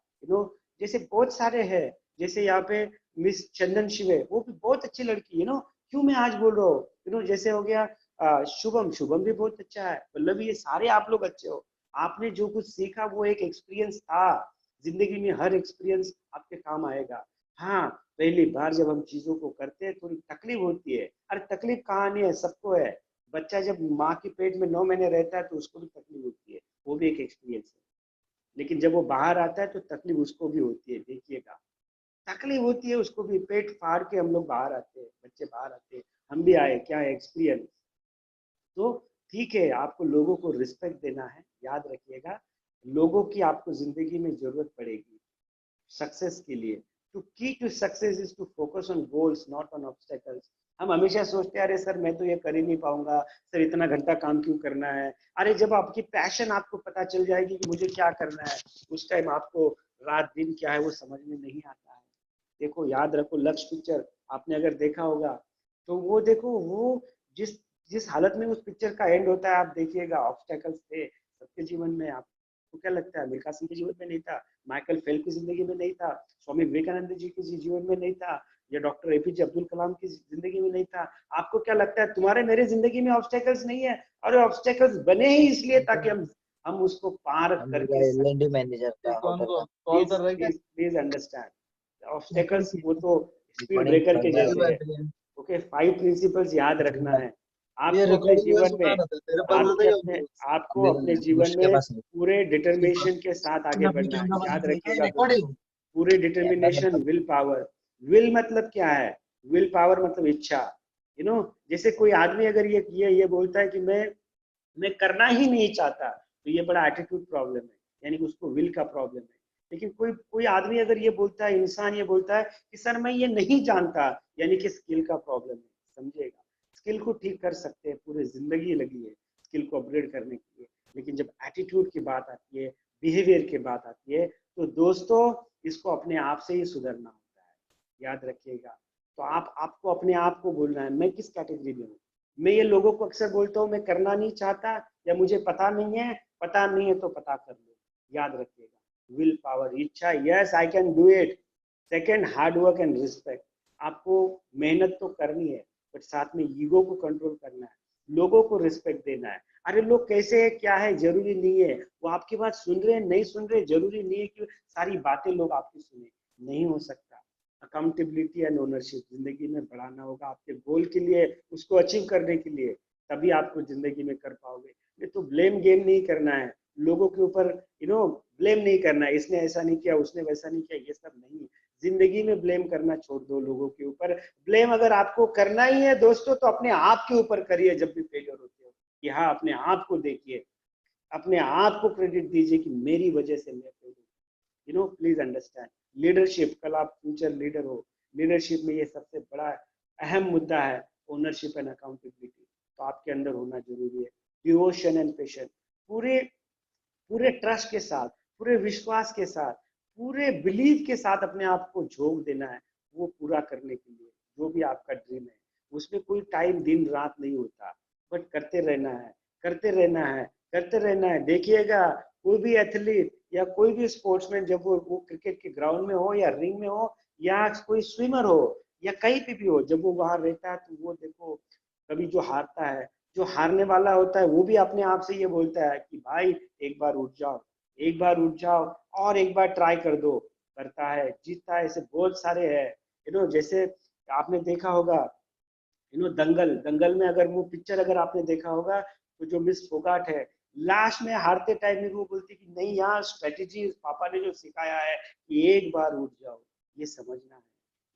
जैसे बहुत सारे हैं, जैसे यहाँ पे मिस चंदन शिवे, वो भी बहुत अच्छी लड़की, क्यों मैं आज बोल रहा हूँ, जैसे हो गया शुभम, शुभम भी बहुत अच्छा है, मतलब ये सारे आप लोग अच्छे हो। आपने जो कुछ सीखा वो एक एक्सपीरियंस था। जिंदगी में हर एक्सपीरियंस आपके काम आएगा। हाँ, पहली बार जब हम चीजों को करते हैं थोड़ी तकलीफ होती है, अरे तकलीफ कहाँ नहीं है, सबको है। बच्चा जब माँ के पेट में 9 महीने रहता है तो उसको भी तकलीफ होती है, वो भी एक एक्सपीरियंस है। लेकिन जब वो बाहर आता है तो तकलीफ उसको भी होती है, देखिएगा तकलीफ होती है उसको भी। पेट फाड़ के हम लोग बाहर आते हैं, बच्चे बाहर आते हैं, हम भी आए, क्या एक्सपीरियंस। तो ठीक है, आपको लोगों को रिस्पेक्ट देना है। याद रखिएगा लोगों की आपको जिंदगी में जरूरत पड़ेगी सक्सेस के लिए। To key to success is to focus on goals not on obstacles. हम हमेशा सोचते हैं अरे सर मैं तो ये कर ही नहीं पाऊंगा, सर इतना घंटा काम क्यों करना है। अरे जब आपकी पैशन आपको पता चल जाएगी कि मुझे क्या करना है, उस टाइम आपको रात दिन क्या है वो समझ में नहीं आता है। देखो याद रखो लक्ष्य पिक्चर आपने अगर देखा होगा तो वो देखो, वो जिस जिस हालत में उस पिक्चर का एंड होता है आप देखिएगा, ऑब्स्टेकल्स थे सबके जीवन में। आपको क्या लगता है मिल्खा सिंह के जीवन में नहीं था, माइकल फेल्प की जिंदगी में नहीं था, स्वामी विवेकानंद जी के जीवन में नहीं था, या डॉक्टर एपीजे अब्दुल कलाम की जिंदगी में नहीं था। आपको क्या लगता है तुम्हारे मेरे जिंदगी में ऑब्स्टेकल्स नहीं है? और ऑब्स्टेकल्स बने ही इसलिए ताकि हम उसको पार करके एलएनडी मैनेजर का प्लीज प्लीज अंडरस्टैंड ऑब्स्टेकल्स, वो तो स्पीड ब्रेकर के जैसे है। ओके, 5 प्रिंसिपल्स याद रखना है आपको अपने जीवन में। आपको अपने जीवन में पूरे डिटर्मिनेशन के साथ आगे बढ़ना है। याद रखिएगा पूरे डिटर्मिनेशन, विल पावर। विल मतलब क्या है, विल पावर मतलब इच्छा। जैसे कोई आदमी अगर ये बोलता है कि मैं करना ही नहीं चाहता, तो ये बड़ा एटीट्यूड प्रॉब्लम है, यानी कि उसको विल का प्रॉब्लम है। लेकिन कोई कोई आदमी अगर ये बोलता है, इंसान ये बोलता है कि सर मैं ये नहीं जानता, यानी कि स्किल का प्रॉब्लम है। समझिएगा, स्किल को ठीक कर सकते हैं, पूरी जिंदगी लगी है स्किल को अपग्रेड करने के लिए, लेकिन जब एटीट्यूड की बात आती है, बिहेवियर की बात आती है, तो दोस्तों इसको अपने आप से ही सुधरना होता है, याद रखिएगा। तो आपको अपने आप को बोलना है मैं किस कैटेगरी में हूँ। मैं ये लोगों को अक्सर बोलता हूँ मैं करना नहीं चाहता या मुझे पता नहीं है, पता नहीं है तो पता कर लो, याद रखिएगा। विल पावर, इच्छा, yes I can do it. Second, hard work and respect. आपको मेहनत तो करनी है, बट साथ में ईगो को कंट्रोल करना है, लोगों को रिस्पेक्ट देना है। अरे लोग कैसे है क्या है जरूरी नहीं है, वो आपकी बात सुन रहे हैं नहीं सुन रहे जरूरी नहीं है कि सारी बातें लोग आपकी सुने, नहीं हो सकता। अकाउंटेबिलिटी एंड ओनरशिप जिंदगी में बढ़ाना होगा आपके गोल के लिए, उसको अचीव करने के लिए, तभी आपको जिंदगी में कर पाओगे। ये तो ब्लेम गेम नहीं करना है, लोगों के ऊपर ब्लेम नहीं करना है, इसने ऐसा नहीं किया उसने वैसा नहीं किया, ये सब नहीं। जिंदगी में ब्लेम करना छोड़ दो लोगों के ऊपर। ब्लेम अगर आपको करना ही है दोस्तों तो अपने आप के ऊपर करिए जब भी फेलियर होते हो, कि हाँ अपने आप को देखिए, अपने आप को क्रेडिट दीजिए कि मेरी वजह से मैं फेल हूँ। प्लीज अंडरस्टैंड लीडरशिप, कल आप फ्यूचर लीडर हो, लीडरशिप में ये सबसे बड़ा अहम मुद्दा है, ओनरशिप एंड अकाउंटेबिलिटी, तो आपके अंदर होना जरूरी है। डिवोशन एंड पेशेंस, पूरे पूरे ट्रस्ट के साथ, पूरे विश्वास के साथ, पूरे बिलीव के साथ अपने आप को झोंक देना है वो पूरा करने के लिए, जो भी आपका ड्रीम है। उसमें कोई टाइम दिन रात नहीं होता, बट करते रहना है, करते रहना है, करते रहना है। देखिएगा कोई भी एथलीट या कोई भी स्पोर्ट्समैन जब वो क्रिकेट के ग्राउंड में हो या रिंग में हो या कोई स्विमर हो या कहीं पे भी हो, जब वो वहां रहता है तो वो देखो कभी जो हारता है, जो हारने वाला होता है वो भी अपने आप से ये बोलता है कि भाई एक बार उठ जाओ, एक बार उठ जाओ और एक बार ट्राई कर दो, करता है जीतता है। ऐसे बहुत सारे हैं, जैसे आपने देखा होगा, दंगल, दंगल में अगर वो पिक्चर अगर आपने देखा होगा तो जो मिस फोगाट है लास्ट में हारते टाइम में वो बोलती कि नहीं यार स्ट्रेटेजी पापा ने जो सिखाया है कि एक बार उठ जाओ, ये समझना है।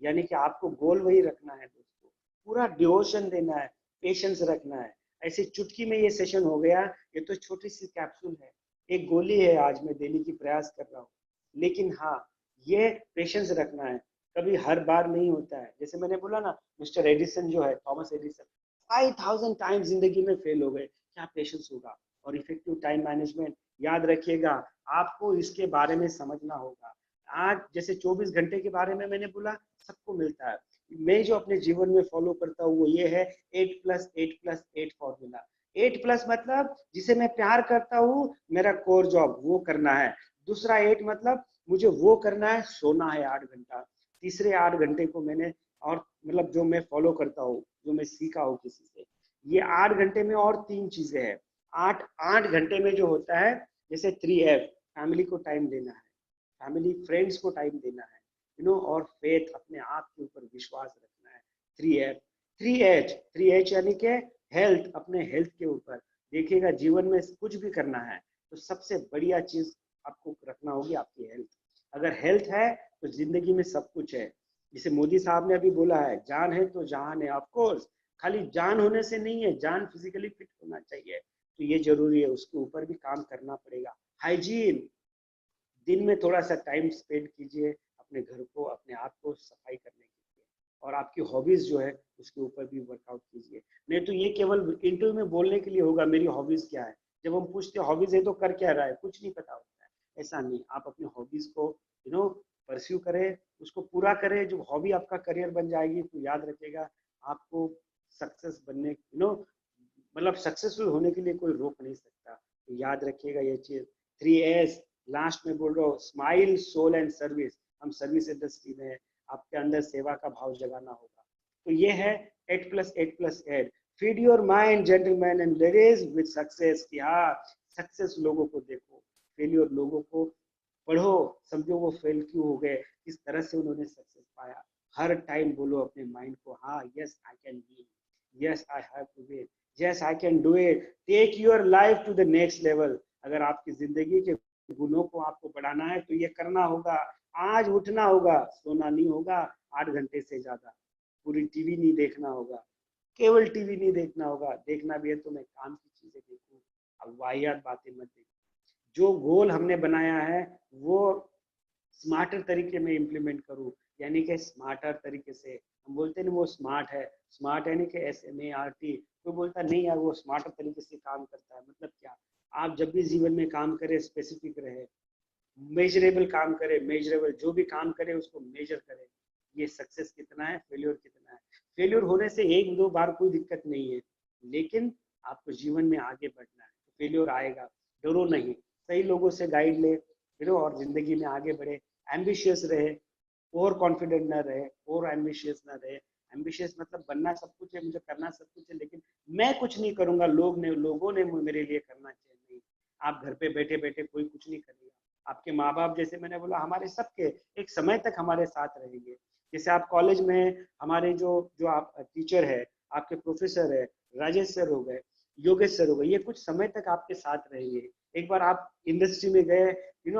यानी कि आपको गोल वही रखना है दोस्तों, पूरा डिवोशन देना है, पेशेंस रखना है। ऐसे चुटकी में ये सेशन हो गया, ये तो छोटी सी कैप्सूल है, एक गोली है आज मैं देने की प्रयास कर रहा हूँ, लेकिन हाँ ये पेशेंस रखना है, कभी हर बार नहीं होता है। जैसे मैंने बोला ना मिस्टर एडिसन जो है, थॉमस एडिसन 5000 टाइम जिंदगी में फेल हो गए, क्या पेशेंस होगा। और इफेक्टिव टाइम मैनेजमेंट, याद रखिएगा आपको इसके बारे में समझना होगा। आज जैसे 24 घंटे के बारे में मैंने बोला सबको मिलता है, मैं जो अपने जीवन में फॉलो करता हूँ वो ये है 8+8+8 फॉर्मूला। 8+ मतलब जिसे मैं प्यार करता हूँ, मेरा कोर जॉब वो करना है। दूसरा 8 मतलब मुझे वो करना है, सोना है 8 घंटा। तीसरे 8 घंटे को मैंने और मतलब जो मैं फॉलो करता हूँ, जो मैं सीखा हूँ किसी से, ये 8 घंटे में और 3 चीजें हैं। आठ आठ घंटे में जो होता है, जैसे 3F, फैमिली को टाइम देना है, फैमिली फ्रेंड्स को टाइम देना है, और फेथ, अपने आप के ऊपर विश्वास रखना है। 3F, 3H यानी कि हेल्थ, अपने हेल्थ के ऊपर देखिएगा। जीवन में कुछ भी करना है तो सबसे बढ़िया चीज आपको रखना होगी आपकी हेल्थ। अगर हेल्थ है तो जिंदगी में सब कुछ है। जिसे मोदी साहब ने अभी बोला है, जान है तो जहान है। ऑफ कोर्स खाली जान होने से नहीं है, जान फिजिकली फिट होना चाहिए, तो ये जरूरी है, उसके ऊपर भी काम करना पड़ेगा। हाइजीन, दिन में थोड़ा सा टाइम स्पेंड कीजिए अपने घर को, अपने आप को सफाई करने के लिए, और आपकी हॉबीज जो है उसके ऊपर भी वर्कआउट कीजिए। नहीं तो ये केवल इंटरव्यू में बोलने के लिए होगा मेरी हॉबीज क्या है, जब हम पूछते हॉबीज है तो कर क्या रहा है, कुछ नहीं पता होता है। ऐसा नहीं, आप अपने हॉबीज को परस्यू करें, उसको पूरा करें। जो हॉबी आपका करियर बन जाएगी तो याद रखिएगा आपको सक्सेस बनने मतलब सक्सेसफुल होने के लिए कोई रोक नहीं सकता। तो याद रखिएगा ये चीज। 3S लास्ट में बोल रहा हूँ, स्माइल, सोल एंड सर्विस। हम सर्विस इंडस्ट्री में, आपके अंदर सेवा का भाव जगाना होगा। तो ये है 8+8+8। Feed your mind gentleman and ladies with success. हाँ, सक्सेस लोगों को देखो, फेलियर लोगों को पढ़ो, समझो वो फेल क्यों हो गए, किस तरह से उन्होंने सक्सेस पाया। हर टाइम बोलो अपने माइंड को, हाँ yes I can win, yes I have to win, yes I can do it, take your life to the next level. अगर आपकी जिंदगी के गुणों को आपको बढ़ाना है तो ये करना होगा, आज उठना होगा, सोना नहीं होगा 8 घंटे से ज्यादा, पूरी टीवी नहीं देखना होगा, केवल टीवी नहीं देखना होगा, देखना भी है तो मैं काम की चीजें देखूं, अब वाहियात बातें मत देखूं। जो गोल हमने बनाया है वो स्मार्टर तरीके में इम्प्लीमेंट करूँ, यानी कि स्मार्टर तरीके से। हम बोलते हैं ना वो स्मार्ट है, स्मार्ट यानी कि SMART। कोई बोलता नहीं यार वो स्मार्ट तरीके से काम करता है, मतलब क्या? आप जब भी जीवन में काम करें स्पेसिफिक रहे, मेजरेबल काम करे, मेजरेबल जो भी काम करे उसको मेजर करे। ये सक्सेस कितना है, फेल्योर कितना है। फेल्योर होने से एक दो बार कोई दिक्कत नहीं है, लेकिन आपको जीवन में आगे बढ़ना है तो फेल्योर आएगा, डरो नहीं। सही लोगों से गाइड ले फिर और जिंदगी में आगे बढ़े। एम्बिशियस रहे, ओवर कॉन्फिडेंट ना रहे, ओवर एम्बिशियस ना रहे। एम्बिशियस मतलब बनना सब कुछ है, मुझे करना सब कुछ है, लेकिन मैं कुछ नहीं करूंगा, लोगों ने मेरे लिए करना चाहिए। नहीं, आप घर पे बैठे बैठे कोई कुछ नहीं करेगा। आपके माँ बाप, जैसे मैंने बोला, हमारे सबके एक समय तक हमारे साथ रहेंगे। जैसे आप कॉलेज में हमारे जो जो आप टीचर है, आपके प्रोफेसर है, राजेश सर हो गए, योगेश सर हो गए, ये कुछ समय तक आपके साथ रहेंगे। एक बार आप इंडस्ट्री में गए,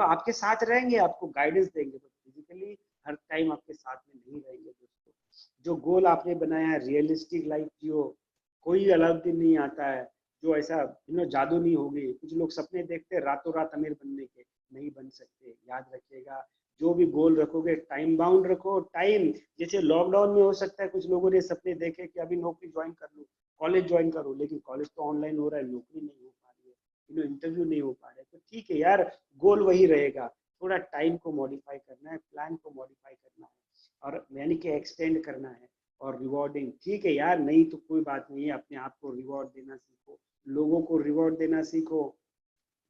आपके साथ रहेंगे, आपको गाइडेंस देंगे, तो फिजिकली हर टाइम आपके साथ में नहीं रहेंगे दोस्तों। जो गोल आपने बनाया है, रियलिस्टिक लाइफ जियो। कोई अलग दिन नहीं आता है जो ऐसा जादू नहीं होगी। कुछ लोग सपने देखते हैं रातों रात अमीर बनने के, नहीं बन सकते। याद रखिएगा, जो भी गोल रखोगे टाइम बाउंड रखो। टाइम जैसे लॉकडाउन में हो सकता है कुछ लोगों ने सपने देखे कि अभी नौकरी ज्वाइन कर लूँ, कॉलेज ज्वाइन करो, लेकिन कॉलेज तो ऑनलाइन हो रहा है, नौकरी नहीं हो पा रही है, इंटरव्यू नहीं हो पा रहे, तो ठीक है यार, गोल वही रहेगा। थोड़ा टाइम को मॉडिफाई करना है, प्लान को मॉडिफाई करना है, और यानी कि एक्सटेंड करना है। और रिवॉर्डिंग, ठीक है यार, नहीं तो कोई बात नहीं है, अपने आप को रिवॉर्ड देना सीखो, लोगों को रिवॉर्ड देना सीखो।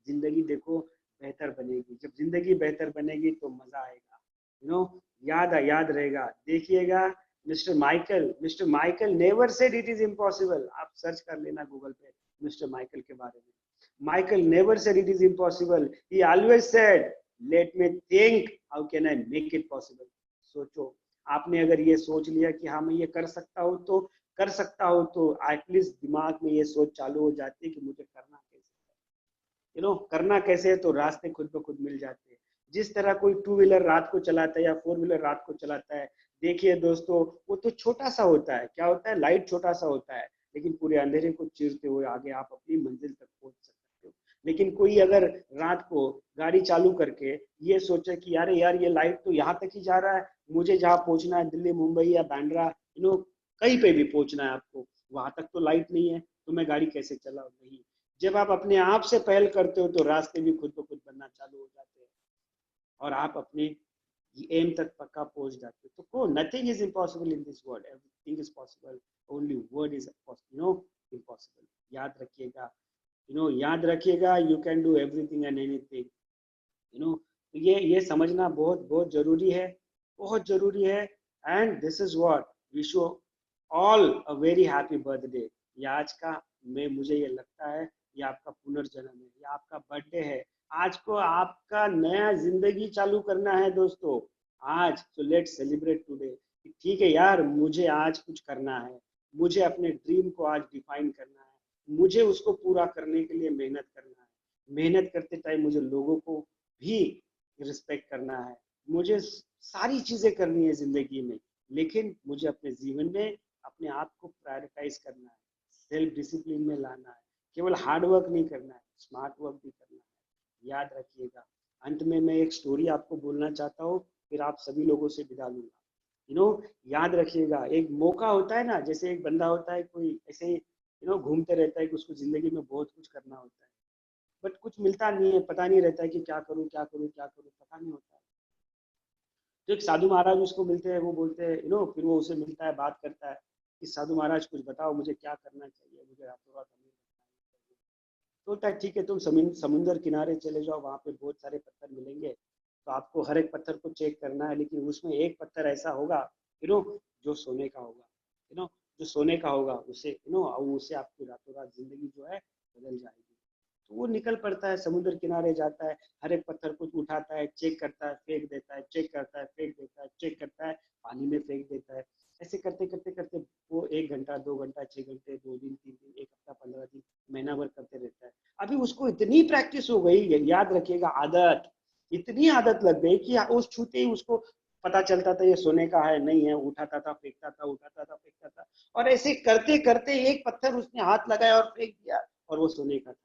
जिंदगी देखो बेहतर बनेगी। जब जिंदगी बेहतर बनेगी तो मजा आएगा। याद रहेगा, देखिएगा। Mister Michael never said it is impossible. आप सर्च कर लेना गूगल पे मिस्टर माइकल के बारे में। Michael never said it is impossible, he always said let me think how can I make it possible. सोचो, आपने अगर ये सोच लिया कि हाँ मैं ये कर सकता हूँ, तो एटलीस्ट दिमाग में ये सोच चालू हो जाती है कि मुझे करना कैसे, करना कैसे है, तो रास्ते खुद ब खुद मिल जाते हैं। जिस तरह कोई टू व्हीलर रात को चलाता है या फोर व्हीलर रात को चलाता है, देखिए दोस्तों, वो तो छोटा सा होता है, क्या होता है, लाइट छोटा सा होता है, लेकिन पूरे अंधेरे को चीरते हुए आगे आप अपनी मंजिल तक पहुंच सकते हो। लेकिन कोई अगर रात को गाड़ी चालू करके ये सोचे कि यार ये लाइट तो यहाँ तक ही जा रहा है, मुझे जहाँ पहुंचना है दिल्ली, मुंबई या बैंड्रा, कहीं पे भी पहुंचना है आपको, वहां तक तो लाइट नहीं है, तो मैं गाड़ी कैसे चलाऊं? नहीं। जब आप अपने आप से पहल करते हो तो रास्ते भी खुद ब खुद बनना चालू हो जाते हैं, और आप अपने एम तक पक्का पहुंच जाते हो। तो nothing is impossible in this world, everything is possible, only word is impossible. याद रखिएगा, याद रखिएगा, you can do everything and anything. तो ये समझना बहुत बहुत जरूरी है, बहुत जरूरी है। And this is what wish you all a very happy birthday. ये आज का, मुझे ये लगता है ये आपका पुनर्जन्म है, ये आपका बर्थडे है। आज को आपका नया जिंदगी चालू करना है दोस्तों, आज। तो लेट्स सेलिब्रेट टुडे। ठीक है यार, मुझे आज कुछ करना है, मुझे अपने ड्रीम को आज डिफाइन करना है, मुझे उसको पूरा करने के लिए मेहनत करना है। मेहनत करते टाइम मुझे लोगों को भी रिस्पेक्ट करना है, मुझे सारी चीजें करनी है जिंदगी में, लेकिन मुझे अपने जीवन में अपने आप को प्रायोरिटाइज करना है, सेल्फ डिसिप्लिन में लाना है। केवल हार्ड वर्क नहीं करना है, स्मार्ट वर्क भी करना है। याद रखिएगा। अंत में मैं एक स्टोरी आपको बोलना चाहता हूँ, फिर आप सभी लोगों से विदा लूंगा। याद रखिएगा, एक मौका होता है ना, जैसे एक बंदा होता है, कोई ऐसे ही घूमते रहता है कि उसको जिंदगी में बहुत कुछ करना होता है, बट कुछ मिलता नहीं है, पता नहीं रहता है कि क्या करूँ क्या करूँ क्या करूँ, पता नहीं होता है। तो एक साधु महाराज उसको मिलते हैं, वो बोलते हैं फिर वो उसे मिलता है, बात करता है कि साधु महाराज कुछ बताओ, मुझे क्या करना चाहिए, मुझे रातों रात अमीर बनना है। तो बोलता है ठीक है, तुम समुंदर किनारे चले जाओ, वहाँ पे बहुत सारे पत्थर मिलेंगे, तो आपको हर एक पत्थर को चेक करना है, लेकिन उसमें एक पत्थर ऐसा होगा जो सोने का होगा, जो सोने का होगा, उसे उसे आपकी रातों रात जिंदगी जो है बदल जाएगी। तो वो निकल पड़ता है, समुद्र किनारे जाता है, हर एक पत्थर को उठाता है, चेक करता है, फेंक देता है, चेक करता है, फेंक देता है, चेक करता है, पानी में फेंक देता है। ऐसे करते करते करते वो 1 घंटा, 2 घंटा, 6 घंटे, 2 दिन, 3 दिन, 1 हफ्ता, 15 दिन, महीना भर करते रहता है। अभी उसको इतनी प्रैक्टिस हो गई, याद रखिएगा, आदत, इतनी आदत लग गई कि उस छूते ही उसको पता चलता था ये सोने का है नहीं है, उठाता था, फेंकता था, उठाता था, फेंकता था, और ऐसे करते करते एक पत्थर उसने हाथ लगाया और फेंक दिया, और वो सोने का था।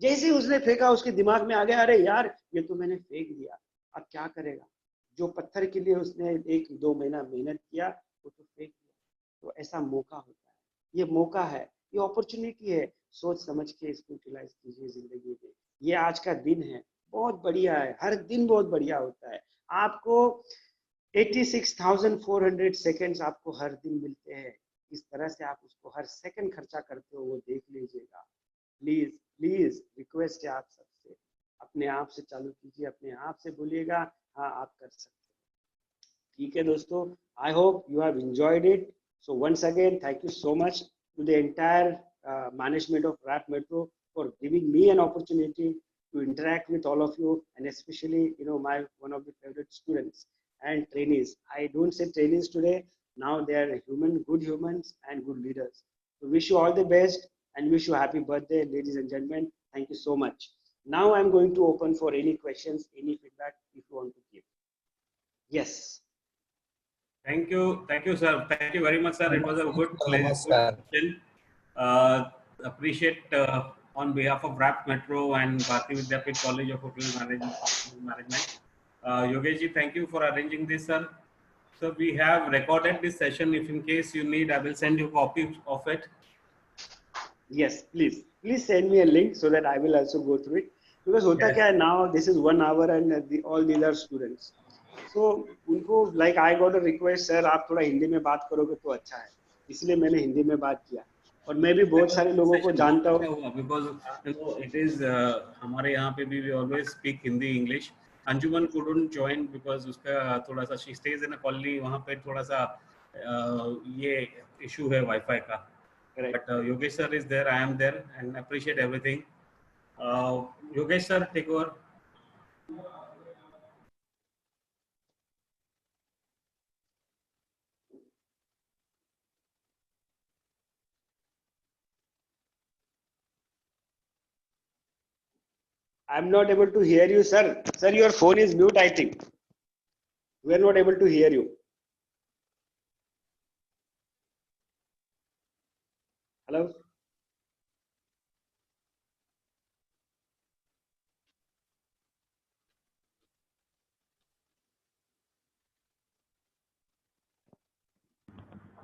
जैसे ही उसने फेंका, उसके दिमाग में आ गया, अरे यार ये तो मैंने फेंक दिया, अब क्या करेगा? जो पत्थर के लिए उसने 1-2 महीना मेहनत किया, वो तो फेंक दिया। तो ऐसा मौका होता है, ये मौका है, ये अपॉर्चुनिटी है, सोच समझ के इसको यूटिलाइज कीजिए जिंदगी में। ये आज का दिन है, बहुत बढ़िया है, हर दिन बहुत बढ़िया होता है। आपको 86,400 सेकेंड्स आपको हर दिन मिलते हैं, इस तरह से आप उसको हर सेकंड खर्चा करते हो वो देख लीजिएगा। प्लीज प्लीज रिक्वेस्ट है आप सबसे, अपने आप से चालू कीजिए, अपने आप से बोलिएगा हाँ आप कर सकते हो। ठीक है दोस्तों, I hope you have enjoyed it. So once again thank you so much to the entire management of RAP Metro for giving me an opportunity to interact with all of you, and especially my one of the favorite students and trainees. I don't say trainees today, now they are good humans and good leaders. So wish you all the best and wish you happy birthday, ladies and gentlemen. Thank you so much. Now I'm going to open for any questions, any feedback if you want to give. Yes. Thank you sir, thank you very much sir. It was a good question. Appreciate on behalf of RAP Metro and Bharati Vidyapeeth College of Hotel Management. Yogesh ji, thank you for arranging this, sir. So we have recorded this session. If in case you need, I will send you a copy of it. Yes, please send me a link so that I will also go through it. Because होता क्या है, now this is 1 hour and all these are students. So उनको like I got a request, sir आप थोड़ा हिंदी में बात करोगे तो अच्छा है, इसलिए मैंने हिंदी में बात किया। और मैं भी बहुत सारे लोगों को जानता हूँ, because it is हमारे यहाँ पे भी we always speak Hindi English. Anjuman couldn't join because उसका थोड़ा सा she stays in a colony, वहाँ पे थोड़ा सा ये issue है Wi-Fi का. But Yogesh sir is there, I am there, and appreciate everything. Yogesh sir, take over. I'm not able to hear you, sir. Sir, your phone is mute, I think. We are not able to hear you. Hello?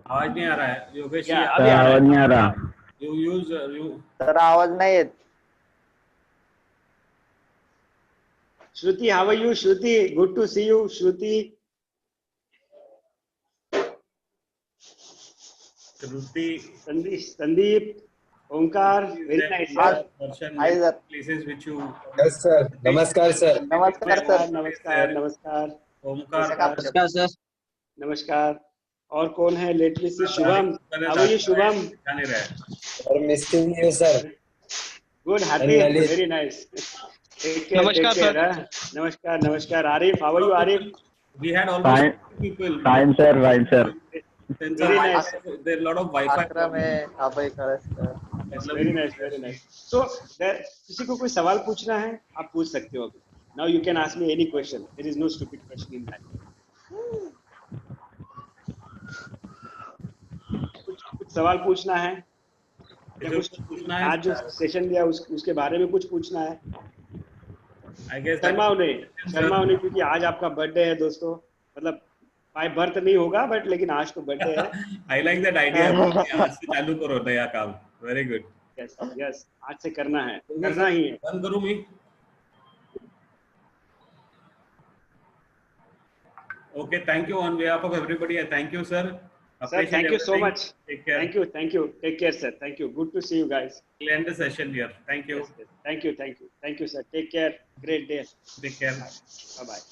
आवाज नहीं आ रहा है योगेश जी, आवाज नहीं आ रहा। Sir आवाज नहीं है। Shruti, how are you, Shruti? Good to see you, Shruti. Sandeep, Omkar, very nice. Hi sir. Places which you. Yes sir. Namaskar sir. Namaskar sir. नमस्कार. ओमकार, नमस्कार सर। नमस्कार। और कौन है? Let me see, Shubham. How are you Shubham? जाने रहे। Sir, missing you sir. Good, happy, very nice. Take care, नमस्कार take care. नमस्कार, नमस्कार। Arif, how are you, Arif? We had almost people. Fine sir, fine sir. Very nice. There are a lot of Wi-Fi. Very nice, very nice. So, किसी को कोई सवाल पूछना है, आप पूछ सकते हो अभी. Now you can ask me any question. There is no stupid question in that. कुछ सवाल पूछना है? कुछ पूछना है? आज जो सेशन दिया उसके बारे में कुछ पूछना है? शर्मा उन्हें क्योंकि आज आपका बर्थडे है दोस्तों, मतलब बाय बर्थ नहीं होगा बट लेकिन आज तो बर्थडे है। I like that idea. आज से चालू करो नया काम। Very good. Yes, आज से करना है, करना ही है। बंद करूँ मैं? Okay, thank you on behalf of everybody. Thank you, sir. Sir, thank you so much. Take care. Thank you. Take care, sir. Thank you. Good to see you guys. We'll end the session here. Thank you. Yes. Thank you, sir. Take care. Great day. Take care. Bye bye.